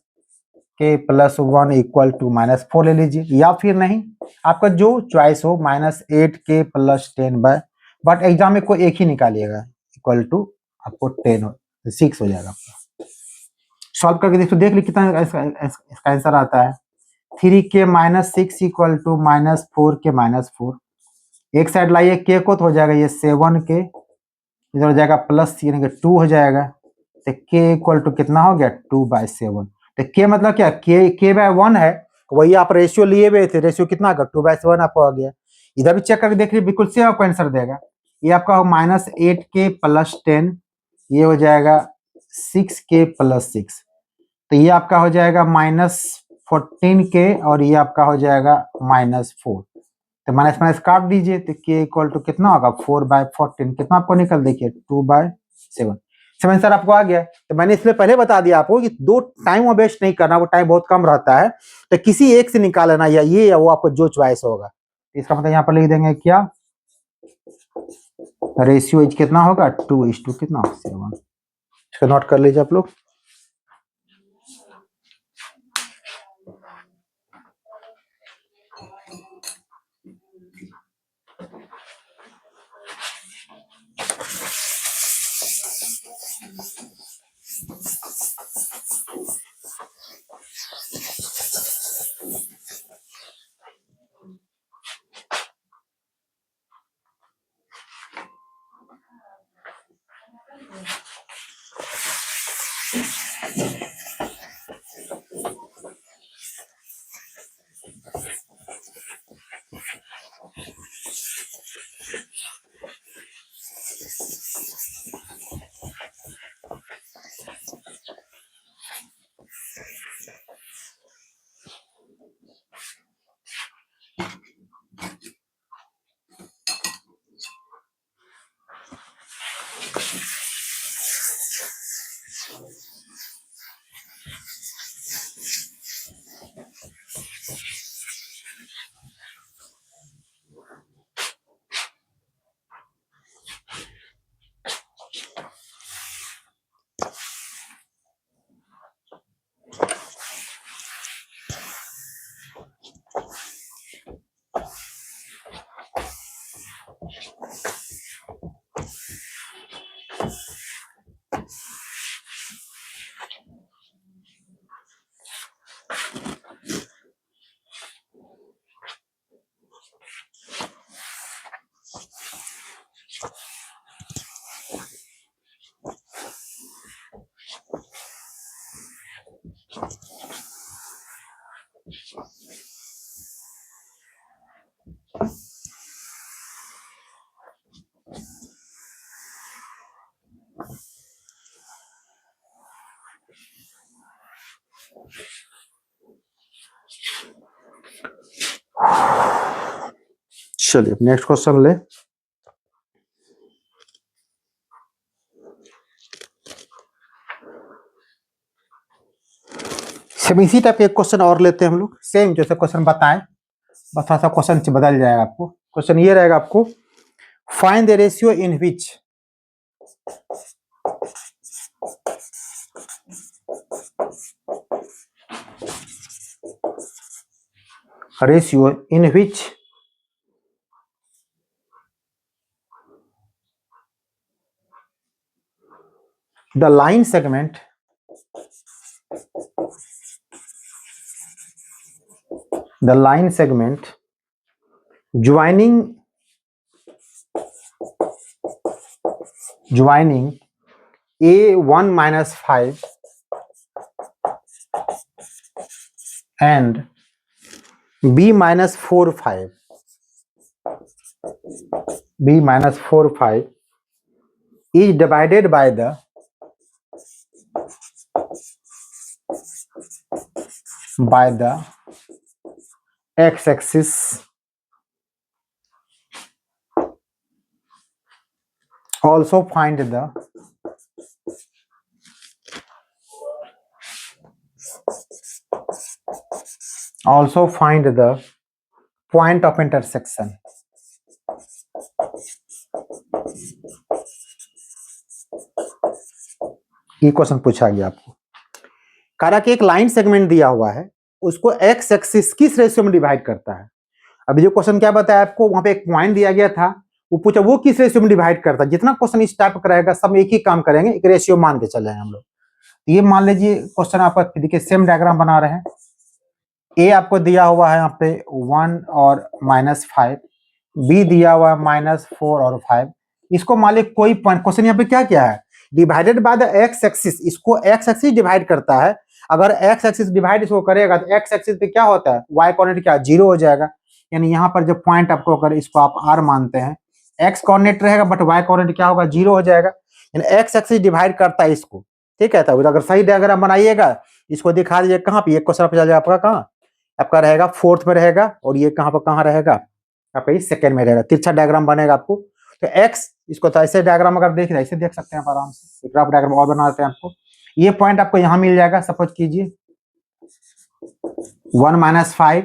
[SPEAKER 1] k+1 equal to -4 ले लीजिए, या फिर नहीं आपका जो चॉइस हो, -8k + 10 बाय, बट एग्जाम में कोई एक ही निकालिएगा, इक्वल टू आपको 6 हो जाएगा आपका। सॉल्व करके देखो, देख ली कितना इसका आंसर आता है। 3k - 6 इक्वल टू -4k -4, एक साइड लाइए k को, तो हो जाएगा ये 7k, इधर हो जाएगा प्लस यानी कि 2 हो जाएगा, तो k इक्वल टू कितना हो गया, 2/7। तो k मतलब क्या, k/1 है, वही आप रेशियो लिए हुए थे, रेशियो कितना का 2/7 आपको आ गया। इधर भी चेक करके देख लीजिए, बिल्कुल सेम आपको आंसर देगा। ये आपका हो -8k + 10, ये हो जाएगा 6k + 6, तो ये आपका हो जाएगा -14k, और ये आपका हो जाएगा -4। तो माइनस माइनस काट दीजिए, तो k इक्वल टू कितना होगा, 4/14, कितना आपको निकल, देखिए 2/7। सब आंसर आपको आ गया। तो मैंने इसलिए पहले बता दिया आपको कि दो टाइम वेस्ट नहीं करना, वो टाइम बहुत कम रहता है, तो किसी एक से निकाल लेना, या ये या वो, आपको जो चॉइस होगा। इसका मतलब यहाँ पर लिख देंगे क्या, रेशियो कितना होगा, 2:7, कितना 7। इसको नोट कर लीजिए आप लोग। चलिए नेक्स्ट क्वेश्चन ले। सेम इसी टाइप के एक क्वेश्चन और लेते हैं हम लोग, सेम जैसे क्वेश्चन बताएं, बस थोड़ा सा क्वेश्चन बदल जाएगा आपको। क्वेश्चन ये रहेगा आपको, find the ratio in which the line segment joining A1 minus 5 and B minus 4 5 is divided by the x-axis. Also find the point of intersection. ये क्वेश्चन पूछा गया आपको। कहा कि एक लाइन सेगमेंट दिया हुआ है, उसको एक्स एक्सिस किस रेशियो में डिवाइड करता है। अभी जो क्वेश्चन क्या बताया आपको, वहां पे एक पॉइंट दिया गया था, वो पूछा वो किस रेशियो में डिवाइड करता है। जितना क्वेश्चन इस टाइप का रहेगा सब एक ही काम करेंगे, एक रेशियो मान के चले हम लोग। ये मान लीजिए क्वेश्चन आपका देखिए सेम डायग्राम बना रहे हैं। ए आपको दिया हुआ है यहाँ पे 1 और -5, बी दिया हुआ है -4 और 5। इसको मान लीजिए कोई पॉइंट, क्वेश्चन यहाँ पे क्या क्या है, divided by the X axis, इसको एक्स एक्सिस डिवाइड करता है। अगर एक्स एक्सिस डिवाइड इसको करेगा तो एक्स एक्सिस पे क्या होता है, वाई कोऑर्डिनेट क्या 0 हो जाएगा। यानी यहाँ पर जो पॉइंट आपको, अगर इसको आप आर मानते हैं, एक्स कोऑर्डिनेट रहेगा बट वाई कोऑर्डिनेट क्या होगा 0 हो जाएगा। यानी एक्स एक्सिस डिवाइड करता है इसको, ठीक है। तो अगर सही डायग्राम बनाइएगा, इसको दिखा दीजिए कहाँ पे, एक क्वेश्चन पे चल जाएगा आपका, कहाँ आपका रहेगा 4th में रहेगा, और ये कहाँ पर कहाँ रहेगा आपका, सेकंड में रहेगा। तिरछा डायग्राम बनेगा आपको। तो एक्स, इसको तो ऐसे डायग्राम अगर देख रहे ऐसे देख सकते हैं आप आराम से, ग्राफ डायग्राम और बना देते हैं आपको। ये पॉइंट आपको यहाँ मिल जाएगा, सपोज कीजिए 1 -5,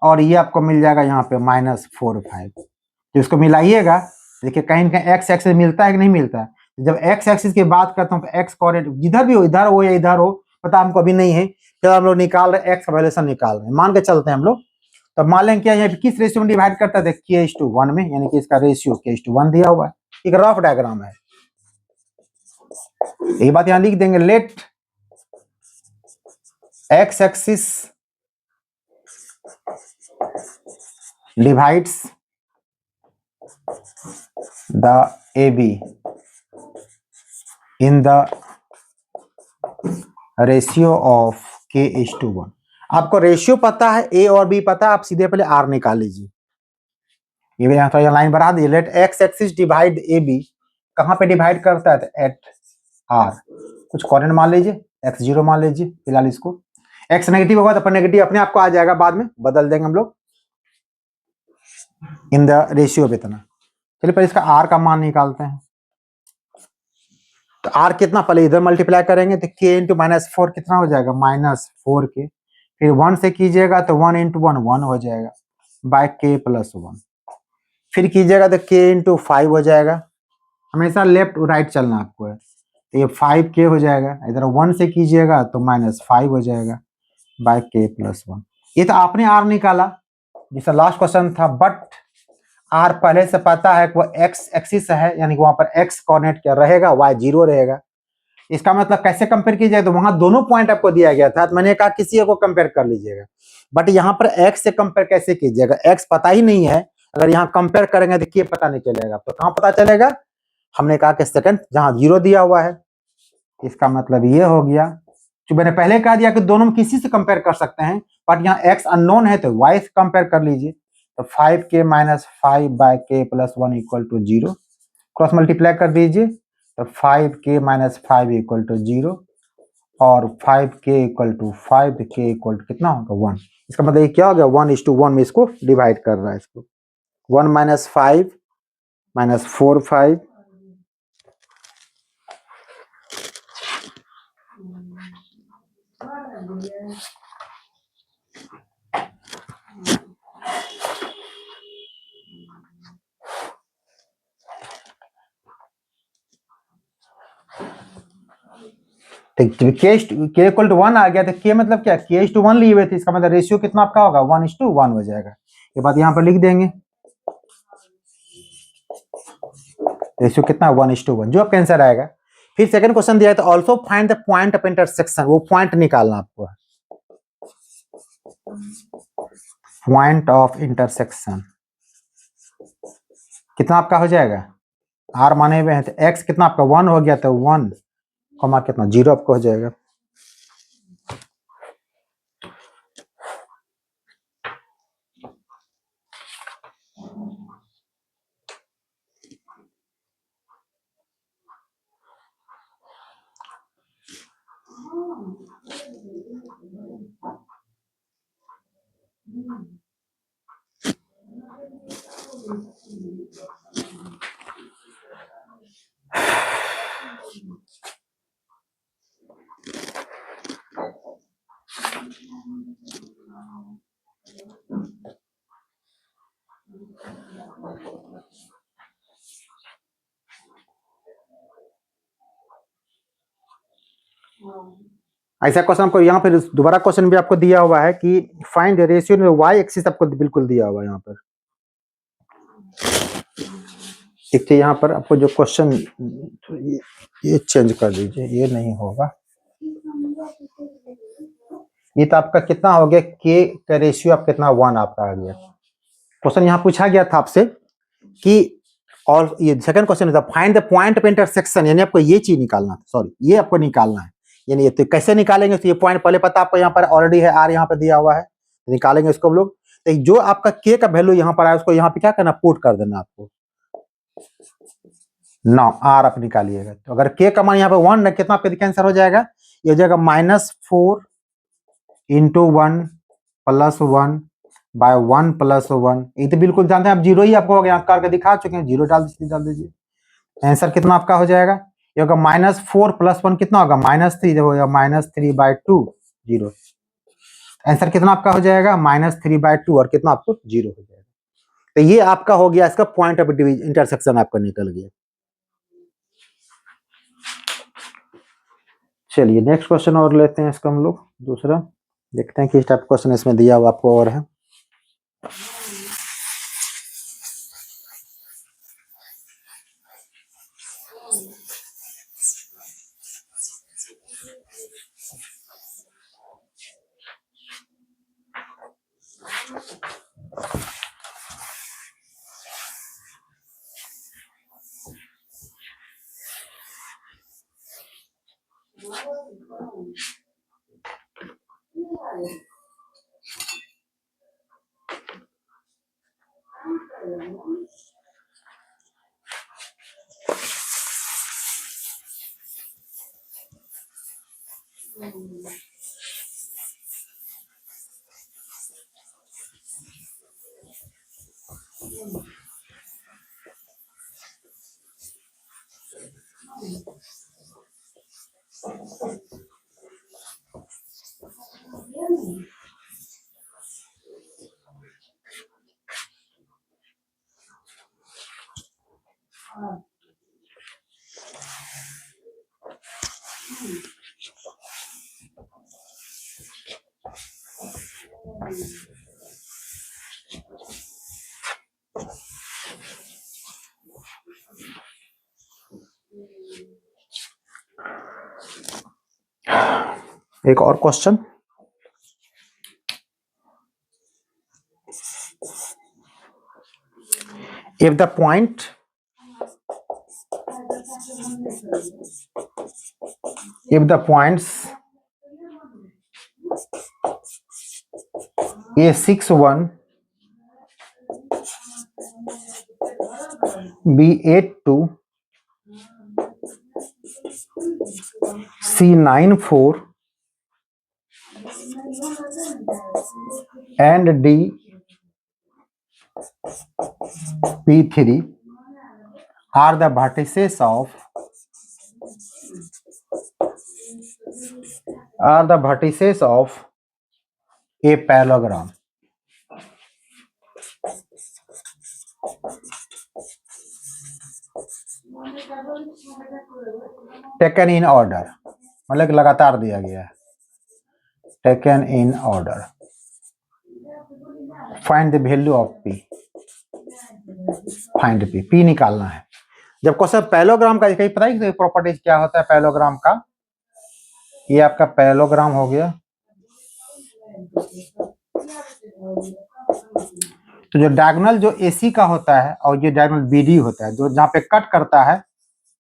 [SPEAKER 1] और ये आपको मिल जाएगा यहाँ पे -4 5। तो इसको मिलाइएगा, देखिए कहीं कहीं एक्स एक्सिस मिलता है कि नहीं मिलता है। जब एक्स एक्सिस की बात करता हूँ तो एक्स कोऑर्डिनेट जिधर भी हो, इधर हो या इधर हो, पता हमको अभी नहीं है, फिर हम लोग निकाल रहे एक्स का वैल्यूएशन निकाल रहे हैं, मान के चलते हैं हम लोग। तो मान लेंगे क्या, यहाँ पे किस रेशियो में डिवाइड करता है, k/1 में, यानी कि इसका रेशियो k/1 दिया हुआ है। एक रफ डायग्राम है, ये बात यहाँ लिख देंगे, let X axis divides the AB in the ratio of k/1। आपको रेशियो पता है, ए और बी पता है, आप सीधे पहले आर निकाल लीजिए। ये यहाँ थोड़ा लाइन बढ़ा दीजिए, let X axis divide A B, कहाँ पे डिवाइड करता है, तो एट आर। कुछ कोऑर्डिनेट मान लीजिए, x0 मान लीजिए फिलहाल, इसको x नेगेटिव होगा तो नेगेटिव अपने आप को आ जाएगा, बाद में बदल देंगे हम लोग इन द रेशियो पे इतना। चलिए पहले इसका r का मान निकालते हैं। तो r कितना, पहले इधर मल्टीप्लाई करेंगे तो k इंटू -4 कितना हो जाएगा, -4k। फिर 1 से कीजिएगा तो 1 इंटू 1 1 हो जाएगा, बाय k+1। फिर कीजिएगा तो k इंटू 5 हो जाएगा, हमेशा लेफ्ट राइट चलना आपको है। तो ये 5k हो जाएगा, इधर 1 से कीजिएगा तो -5 हो जाएगा, बाय k+1। ये तो आपने r निकाला जिसका लास्ट क्वेश्चन था, बट आर पहले से पता है कि वो एक्स एक्सिस है, यानी कि वहां पर एक्स कोऑर्डिनेट क्या रहेगा, वाई 0 रहेगा। इसका मतलब कैसे कंपेयर किया जाए, तो वहां दोनों पॉइंट आपको दिया गया था, तो मैंने कहा किसी एक को कंपेयर कर लीजिएगा। बट यहाँ पर एक्स से कंपेयर कैसे कीजिएगा, एक्स पता ही नहीं है, अगर यहाँ कंपेयर करेंगे तो क्या पता नहीं चलेगा। तो कहाँ पता चलेगा, हमने कहा कि सेकंड जहां 0 दिया हुआ है। इसका मतलब ये हो गया, जो मैंने पहले कहा दिया कि दोनों में किसी से कंपेयर कर सकते हैं, बट यहाँ एक्स अननोन है तो वाई से कंपेयर कर लीजिए। तो 5k - 5 by k+1 equal to 0, cross multiply कर दीजिए तो 5k - 5 इक्वल टू 0, और 5k equal to 5k equal to कितना होगा 1। इसका मतलब ये क्या हो गया, 1:1 में इसको डिवाइड कर रहा है इसको, 1 minus 5 minus 4 5 के इक्वल टू 1 आ गया तो के मतलब क्या, के इज टू 1 लिए हुए थे, इसका मतलब रेशियो कितना आपका होगा 1:1 हो जाएगा। ये बात यहाँ पर लिख देंगे, रेशियो कितना 1:1 जो आपका आंसर आएगा। फिर सेकंड क्वेश्चन दिया है तो also find the point of intersection, वो पॉइंट निकालना आपको, पॉइंट ऑफ इंटरसेक्शन कितना आपका हो जाएगा, आर माने हुए हैं तो एक्स कितना आपका 1 हो गया, तो 1 कॉमा कितना 0 आपका हो जाएगा। ऐसा क्वेश्चन आपको यहाँ पर दोबारा क्वेश्चन भी आपको दिया हुआ है कि फाइंड द रेशियो में वाई एक्सिस आपको बिल्कुल दिया हुआ है यहाँ पर। एक तो यहाँ पर आपको जो क्वेश्चन, ये चेंज कर दीजिए, ये नहीं होगा, ये तो आपका कितना हो गया, के का रेशियो आप कितना 1 आपका आ गया। क्वेश्चन यहाँ पूछा गया था आपसे कि, और ये सेकंड क्वेश्चन था find the point of intersection, यानी आपको ये चीज निकालना है, सॉरी ये आपको निकालना है, यानी ये तो कैसे निकालेंगे, तो ये पॉइंट पहले पता आपको यहाँ पर ऑलरेडी है, आर यहाँ पर दिया हुआ है, तो निकालेंगे इसको हम लोग। तो जो आपका के का वैल्यू यहाँ पर आया उसको यहाँ पे क्या करना, पुट कर देना आपको, 9 आर आप निकालिएगा। तो अगर के का मान यहाँ पे 1 है, कितना आपका आंसर हो जाएगा, ये हो जाएगा -4 × 1 + 1 by 1 + 1। ये तो बिल्कुल जानते हैं आप, जीरो ही आपको हो गया, करके दिखा चुके हैं, जीरो डाल दीजिए। आंसर कितना आपका हो जाएगा, ये होगा -4 + 1 कितना होगा, -3 होगा, -3/2 0। आंसर कितना आपका हो जाएगा, -3/2 और कितना आपको 0 हो जाएगा। तो ये आपका हो गया, इसका पॉइंट ऑफ इंटरसेक्शन आपका निकल गया। चलिए नेक्स्ट क्वेश्चन और लेते हैं इसका हम लोग, दूसरा देखते हैं किस टाइप क्वेश्चन इसमें दिया हुआ आपको और है। एक और question, if the points A61, B82, C94 and D P3 are the vertices of a parallelogram. Taken in order, मतलब लगातार दिया गया है. Taken in order. Find the value of P. Find P. P निकालना है. जब क्वेश्चन पैरेललोग्राम का, कहीं पता है प्रॉपर्टीज क्या होता है पैरेललोग्राम का? ये आपका पैरेललोग्राम हो गया. तो जो डायगोनल जो AC का होता है और ये डायगोनल BD होता है, जो जहाँ पे कट करता है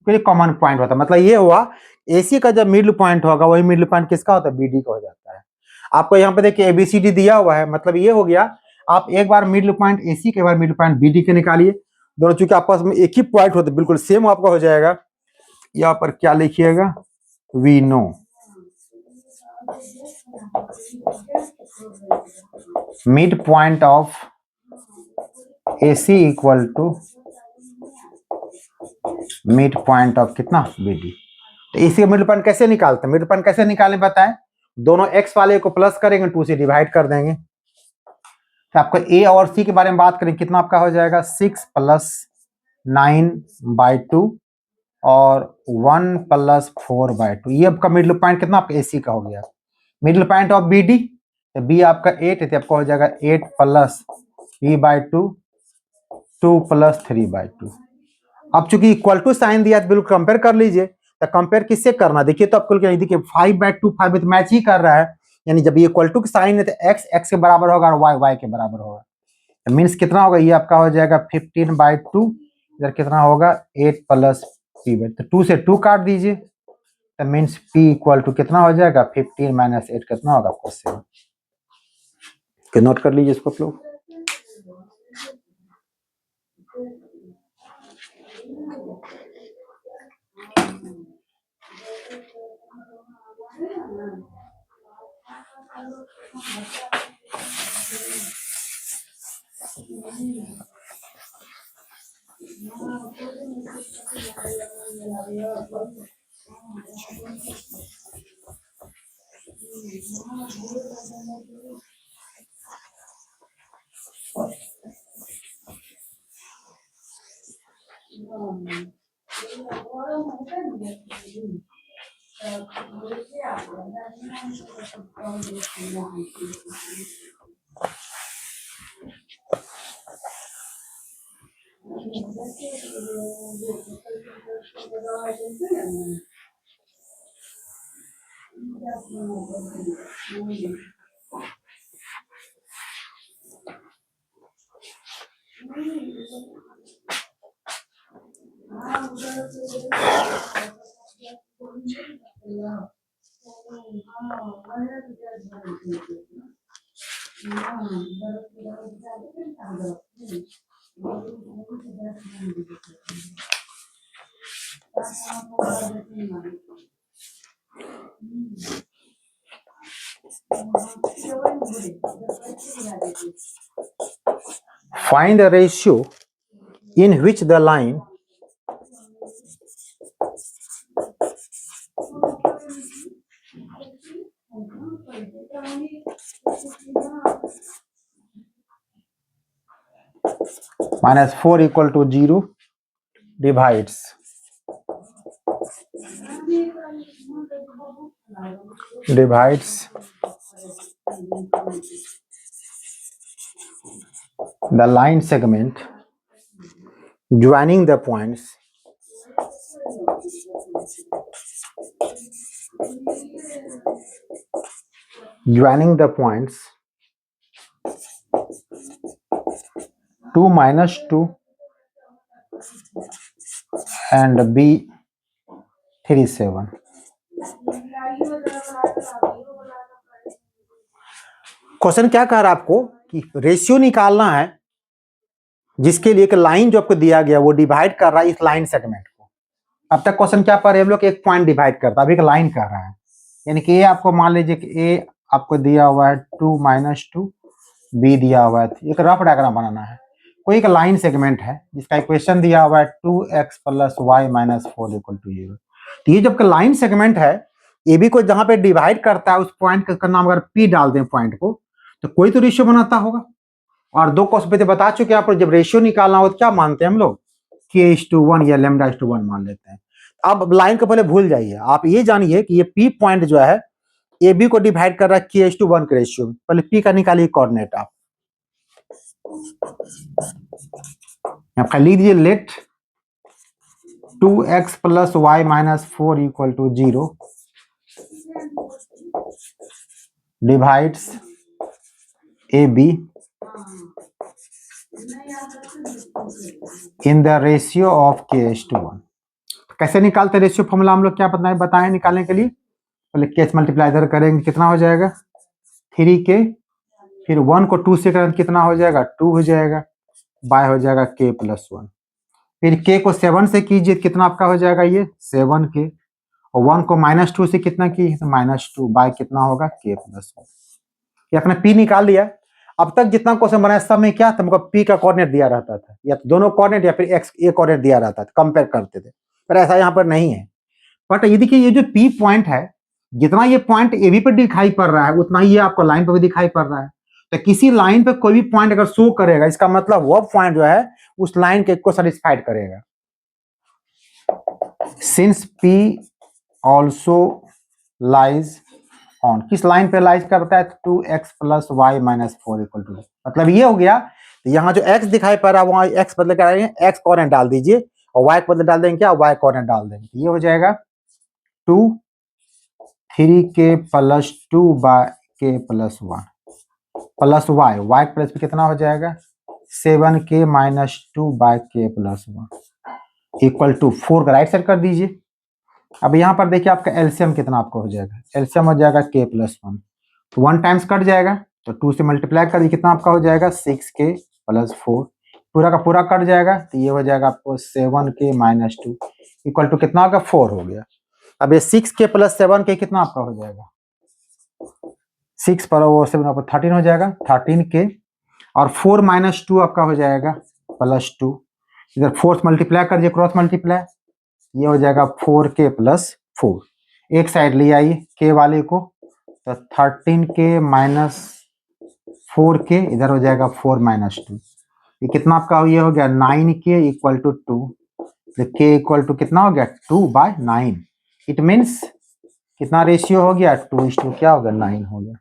[SPEAKER 1] तो ये कॉमन पॉइंट होता है. मतलब ये हुआ AC का जब मिडिल पॉइंट होगा वही मिडिल पॉइंट किसका होता है? BD का हो जाता है. आपको यहाँ पे देखिए ABCD दिया हुआ है, मतलब ये हो गया. आप एक बार मिडिल पॉइंट AC के, एक बार मिडिल पॉइंट BD के निकालिए. दोनों चूंकि आपस में एक ही पॉइंट होते बिल्कुल सेम आपका हो जाएगा. यहाँ पर क्या लिखिएगा? We know mid point of AC equal to mid point of कितना? BD. तो AC का मिडिल पॉइंट कैसे निकालते हैं? मिडिल पॉइंट कैसे निकालें बताएं? दोनों x वाले को प्लस करेंगे, 2 से डिवाइड कर देंगे. तो आपको A और C के बारे में बात करें, कितना आपका हो जाएगा? 6 + 9/2 और 1 + 4/2. ये आपका मिडिल पॉइंट कितना आपका AC का हो गया. मिडिल पॉइंट ऑफ BD, तो B आपका 8 है, तो आपका हो जाएगा 8 + B/2 2 + 3/2. अब चूंकि इक्वल टू साइन दिया है तो बिल्कुल कंपेयर कर लीजिए. तो कंपेयर किससे करना? देखिए तो आपको देखिए 5/2 5 तो मैच ही कर रहा है. यानी जब ये इक्वल टू की साइन है तो x x के बराबर होगा और y y के बराबर होगा. तो मीन्स कितना होगा? ये आपका हो जाएगा 15/2. इधर कितना होगा? 8 + p/2. तो 2 से 2 काट दीजिए. तो मीन्स p इक्वल टू कितना हो जाएगा? 15 - 8 कितना होगा? आपको 7. नोट कर लीजिए इसको आप लोग. Find a ratio in which the line -4 = 0 divides the line segment joining the points joining the points 2 - 2 and B37. Question क्या कह रहा है आपको कि रेशियो निकालना है जिसके लिए एक लाइन जो आपको दिया गया वो डिवाइड कर रहा है इस लाइन सेगमेंट को. अब तक क्वेश्चन क्या पढ़ रहे हम लोग? एक पॉइंट डिवाइड करता है, अभी एक लाइन कर रहा है. यानी कि ए आपको मान लीजिए कि ए आपको दिया हुआ है 2 - 2, बी दिया हुआ है. एक रफ डायग्राम बनाना है. कोई एक लाइन सेगमेंट है जिसका इक्वेशन दिया हुआ है 2x plus Y minus 4 equal to 0। तो ये जब लाइन सेगमेंट है, ए बी को जहां पे डिवाइड करता है उस पॉइंट का नाम अगर पी डाल दें पॉइंट को, तो कोई तो रेशियो बनाता होगा। और दो क्वेश्चन पे बता चुके हैं आप, जब रेशियो निकालना हो तो क्या मानते हैं हम लोग, k/1 या λ/1 मान लेते हैं। अब लाइन को पहले भूल जाइए, आप ये जानिए कि ये पी पॉइंट जो है ए बी को डिवाइड कर रहा है k/1 के रेशियो में। पहले पी का निकालिए कोऑर्डिनेट आप लिख दीजिए, let 2x plus Y minus 4 equal to 0 divides A B in the ratio of k/1। कैसे निकालते रेशियो फॉर्मूला हम लोग क्या बताएं निकालने के लिए। पहले k से मल्टीप्लाई इधर करेंगे, कितना हो जाएगा 3k, फिर 1 को 2 से करेंगे कितना हो जाएगा 2 हो जाएगा, बाय हो जाएगा k+1। फिर k को 7 से कीजिए, कितना आपका हो जाएगा ये 7k, और 1 को -2 से कितना की तो -2, बाय कितना होगा k+1। ये अपना p निकाल लिया। अब तक जितना क्वेश्चन बनाया सब में क्या था, हमको p का कोऑर्डिनेट दिया रहता था, या तो दोनों कोऑर्डिनेट या फिर x ए कोऑर्डिनेट दिया रहता था, कंपेयर करते थे। पर ऐसा यहाँ पर नहीं है। बट ये देखिए, ये जो p पॉइंट है, जितना ये पॉइंट ए बी पर दिखाई पड़ रहा है उतना ही ये आपको लाइन पर भी दिखाई पड़ रहा है। तो किसी लाइन पे कोई भी पॉइंट अगर शो करेगा, इसका मतलब वो पॉइंट जो है उस लाइन के को सेटिस्फाइड करेगा। Since p also lies on, किस लाइन पे लाइज करता है 2x plus Y minus 4 equal to, मतलब ये हो गया। तो यहाँ जो x दिखाई पड़ रहा है वहां x बदले क्या करेंगे, x कोऑर्डिनेट डाल दीजिए, और y को बदले डाल देंगे क्या, y कोऑर्डिनेट डाल देंगे। ये हो जाएगा 2 3k plus 2 by k plus 1 plus y, y plus पे कितना हो जाएगा 7k minus 2 by k plus 1 equal to 4 का राइट साइड कर दीजिए। अब यहाँ पर देखिए आपका एलसीएम कितना आपको हो जाएगा, एलसीएम हो जाएगा k+1, तो 1 टाइम्स कट जाएगा, तो 2 से मल्टीप्लाई कर दिए, कितना आपका हो जाएगा 6k प्लस 4, पूरा का पूरा कट जाएगा, तो ये हो जाएगा आपको 7k माइनस 2 इक्वल टू कितना होगा 4 हो गया। अब ये 6k प्लस 7k कितना आपका हो जाएगा, 6 पर वो 7 आपको 13 हो जाएगा, 13k, और 4 माइनस 2 आपका हो जाएगा +2, इधर 4 मल्टीप्लाई कर दिए, क्रॉस मल्टीप्लाई, ये हो जाएगा 4k प्लस 4, एक साइड ले आइए k वाले को, तो 13k माइनस 4k, इधर हो जाएगा 4 माइनस 2, ये कितना आपका ये हो गया 9k इक्वल टू 2, तो k इक्वल टू कितना हो गया 2/9। इट मीन्स कितना रेशियो हो गया 2:, क्या हो गया 9 हो गया।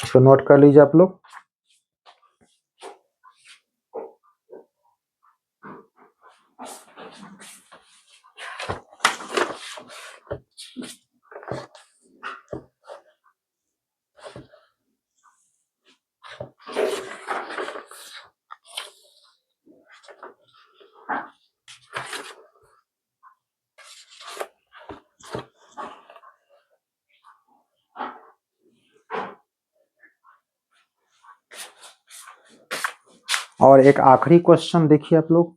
[SPEAKER 1] इसको नोट कर लीजिए आप लोग। और एक आखिरी क्वेश्चन देखिए आप लोग,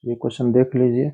[SPEAKER 1] ये क्वेश्चन देख लीजिए।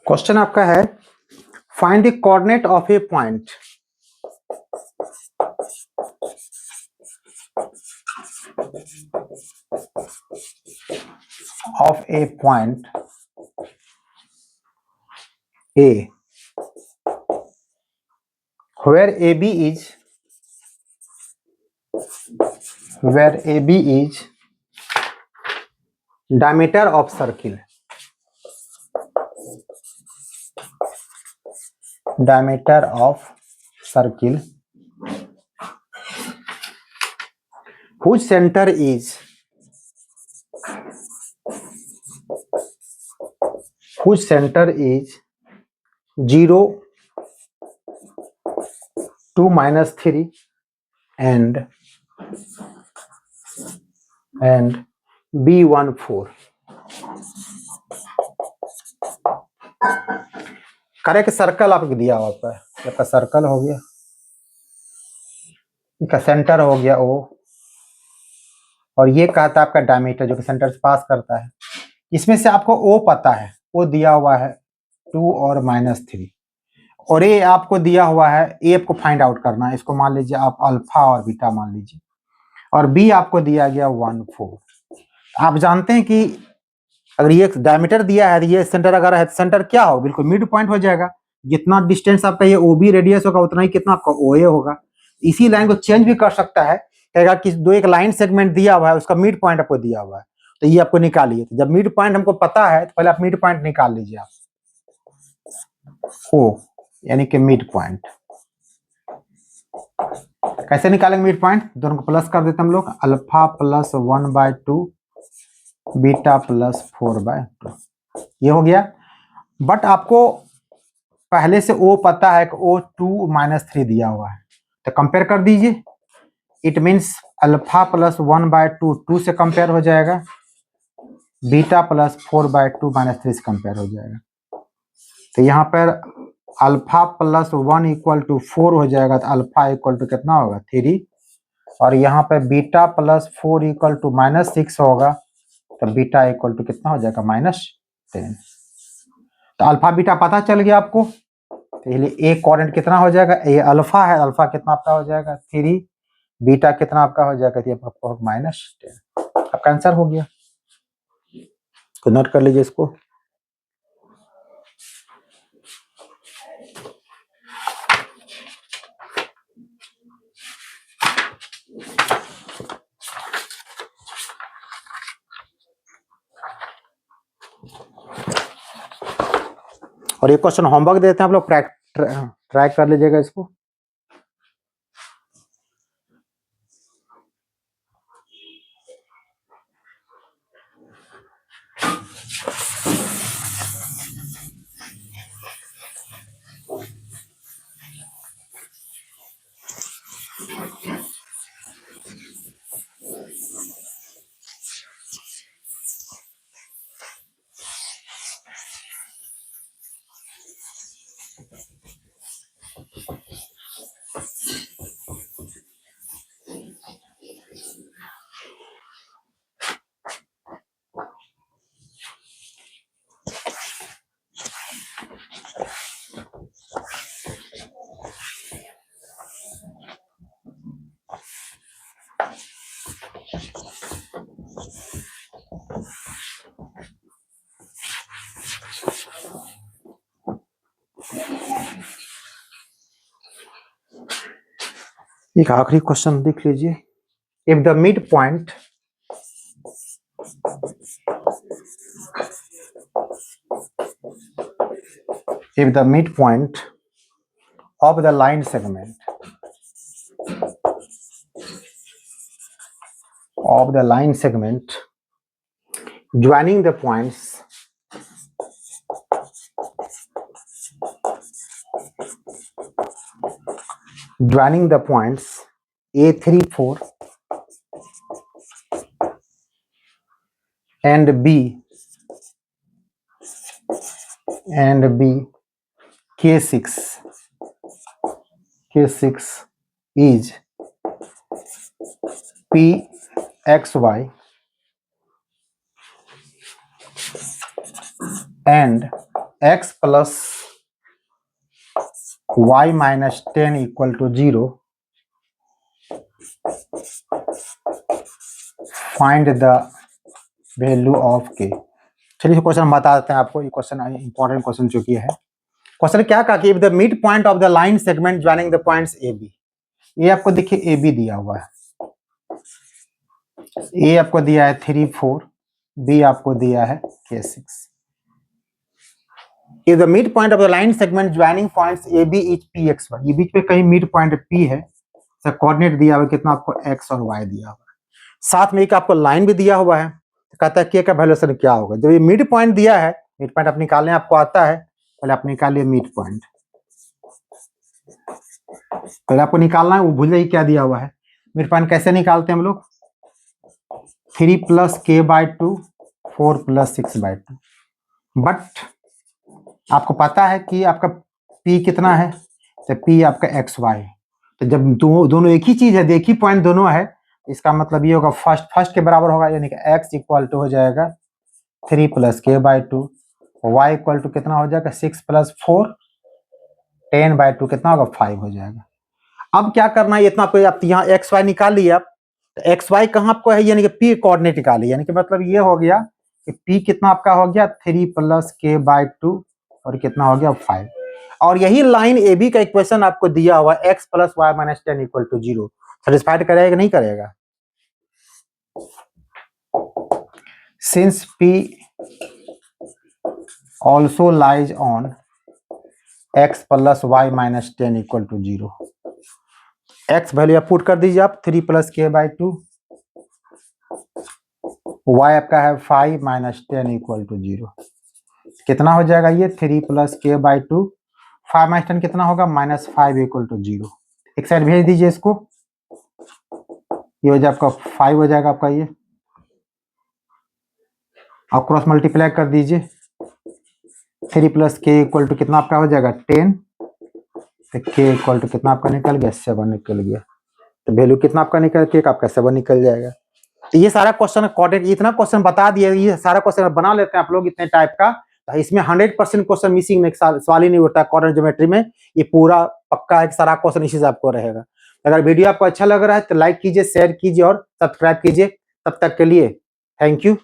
[SPEAKER 1] क्वेश्चन आपका है find the coordinate of A point A where AB is diameter of circle, whose center is 0, 2, -3 and B1, 4. Correct circle आपको दिया हुआ है, आपका सर्कल हो गया, इसका सेंटर हो गया O, और ये कहता है आपका डायमीटर जो कि सेंटर से पास करता है। इसमें से आपको O पता है, O दिया हुआ है 2 और -3, और ये आपको दिया हुआ है, ए आपको फाइंड आउट करना है, इसको मान लीजिए आप अल्फा और बीटा मान लीजिए, और बी आपको दिया गया 1, 4। आप जानते हैं कि अगर ये डायमीटर दिया है, ये सेंटर अगर है, सेंटर क्या हो, बिल्कुल मिड पॉइंट हो जाएगा। जितना डिस्टेंस आपका ये ओबी रेडियस होगा उतना ही कितना आपका ओए होगा। इसी लाइन को चेंज भी कर सकता है, कहेगा कि एक लाइन सेगमेंट दिया हुआ है, उसका मिड पॉइंट आपको दिया हुआ है, तो ये आपको निकालिए। तो जब मिड पॉइंट हमको पता है तो पहले आप मिड पॉइंट निकाल लीजिए आप, ओ यानी कि मिड पॉइंट। कैसे निकालेंगे मिड पॉइंट? दोनों को प्लस कर देते हम लोग, अल्फा प्लस 1/2 बीटा प्लस 4/2, ये हो गया। बट आपको पहले से ओ पता है कि ओ 2 -3 दिया हुआ है, तो कंपेयर कर दीजिए। इट मीन्स अल्फा प्लस 1/2 2 से कंपेयर हो जाएगा, बीटा प्लस 4/2 -3 से कंपेयर हो जाएगा। तो यहाँ पर अल्फा प्लस 1 = 4 हो जाएगा, तो अल्फा इक्वल टू कितना होगा 3, और यहाँ पे बीटा प्लस 4 = -6 होगा, तो बीटा इक्वल टू कितना हो जाएगा -10। तो अल्फा बीटा पता चल गया आपको, तो ए कोऑर्डिनेट कितना हो जाएगा, ये अल्फा है, अल्फा कितना आपका हो जाएगा 3, बीटा कितना आपका हो जाएगा आपको -10। आपका आंसर हो गया, तो नोट कर लीजिए इसको। और ये क्वेश्चन होमवर्क देते हैं, आप लोग ट्राई कर लीजिएगा इसको। एक आखिरी क्वेश्चन देख लीजिए। If the mid point of the line segment joining the points A3, 4 and B K6 is P X Y and X plus y minus 10 equal to 0, find the value of k। चलिए question बता देते हैं आपको, ये question important question चुकी है। Question क्या कहा कि the mid point of the line segment joining the points A B, ये आपको देखिए ए बी दिया हुआ है, ए आपको दिया है 3 4, बी आपको दिया है के 6। If the midpoint of the line segment joining points AB is PXY, ये बीच में कहीं मिड पॉइंट P है, कोऑर्डिनेट दिया हुआ है कितना आपको x और y दिया हुआ है, साथ में एक आपको लाइन भी दिया हुआ है। तो कहता है k का वैल्यूएशन क्या होगा। जब ये मिड पॉइंट दिया है, मिड पॉइंट आप निकालने आपको आता है, पहले आप निकालिए मिड पॉइंट, पहले आपको निकालना है, वो भूल जाइए क्या दिया हुआ है। मिड पॉइंट कैसे निकालते हैं हम लोग, 3 + k/2 4 + 6/2, बट आपको पता है कि आपका P कितना है, तो P आपका एक्स वाई है। तो जब दोनों एक ही चीज है, एक ही पॉइंट दोनों है, इसका मतलब ये होगा फर्स्ट के बराबर होगा, यानी कि x इक्वल टू हो जाएगा 3 + k/2, y इक्वल टू कितना हो जाएगा 6 + 4 10/2, कितना होगा 5 हो जाएगा। अब क्या करना है, इतना आप यहाँ एक्स वाई निकाल लिए आप, तो एक्स वाई कहाँ आपको है, यानी कि P कोऑर्डिनेट निकालिए, यानी कि मतलब ये हो गया कि P कितना आपका हो गया 3 + k/2 और कितना हो गया 5। और यही लाइन ए बी का इक्वेशन आपको दिया हुआ x + y - 10 = 0, सेटिस्फाइड करेगा कि नहीं करेगा। Since P also lies on x + y - 10 = 0, x value आप पुट कर दीजिए आप 3 + k/2, y आपका है 5 - 10 = 0, कितना हो जाएगा ये 3 + k/2, 5 - 10 कितना होगा -5 = 0। एक साइड भेज दीजिए इसको, ये हो जाएगा आपका 5 हो जाएगा आपका ये, और क्रॉस मल्टीप्लाई कर दीजिए, 3 + k = कितना आपका हो जाएगा 10, तो k = कितना आपका निकल गया 7 निकल गया, तो वैल्यू कितना आपका निकल के आपका 7 निकल जाएगा। तो ये सारा क्वेश्चन कोऑर्डिनेट, इतना क्वेश्चन बता दिया, ये सारा क्वेश्चन बना लेते हैं आप लोग इतने टाइप का, तो इसमें 100% क्वेश्चन मिसिंग में सवाल ही नहीं होता कोऑर्डिनेट ज्योमेट्री में, ये पूरा पक्का है, सारा क्वेश्चन इसी से आपको रहेगा। अगर वीडियो आपको अच्छा लग रहा है तो लाइक कीजिए, शेयर कीजिए और सब्सक्राइब कीजिए। तब तक के लिए थैंक यू।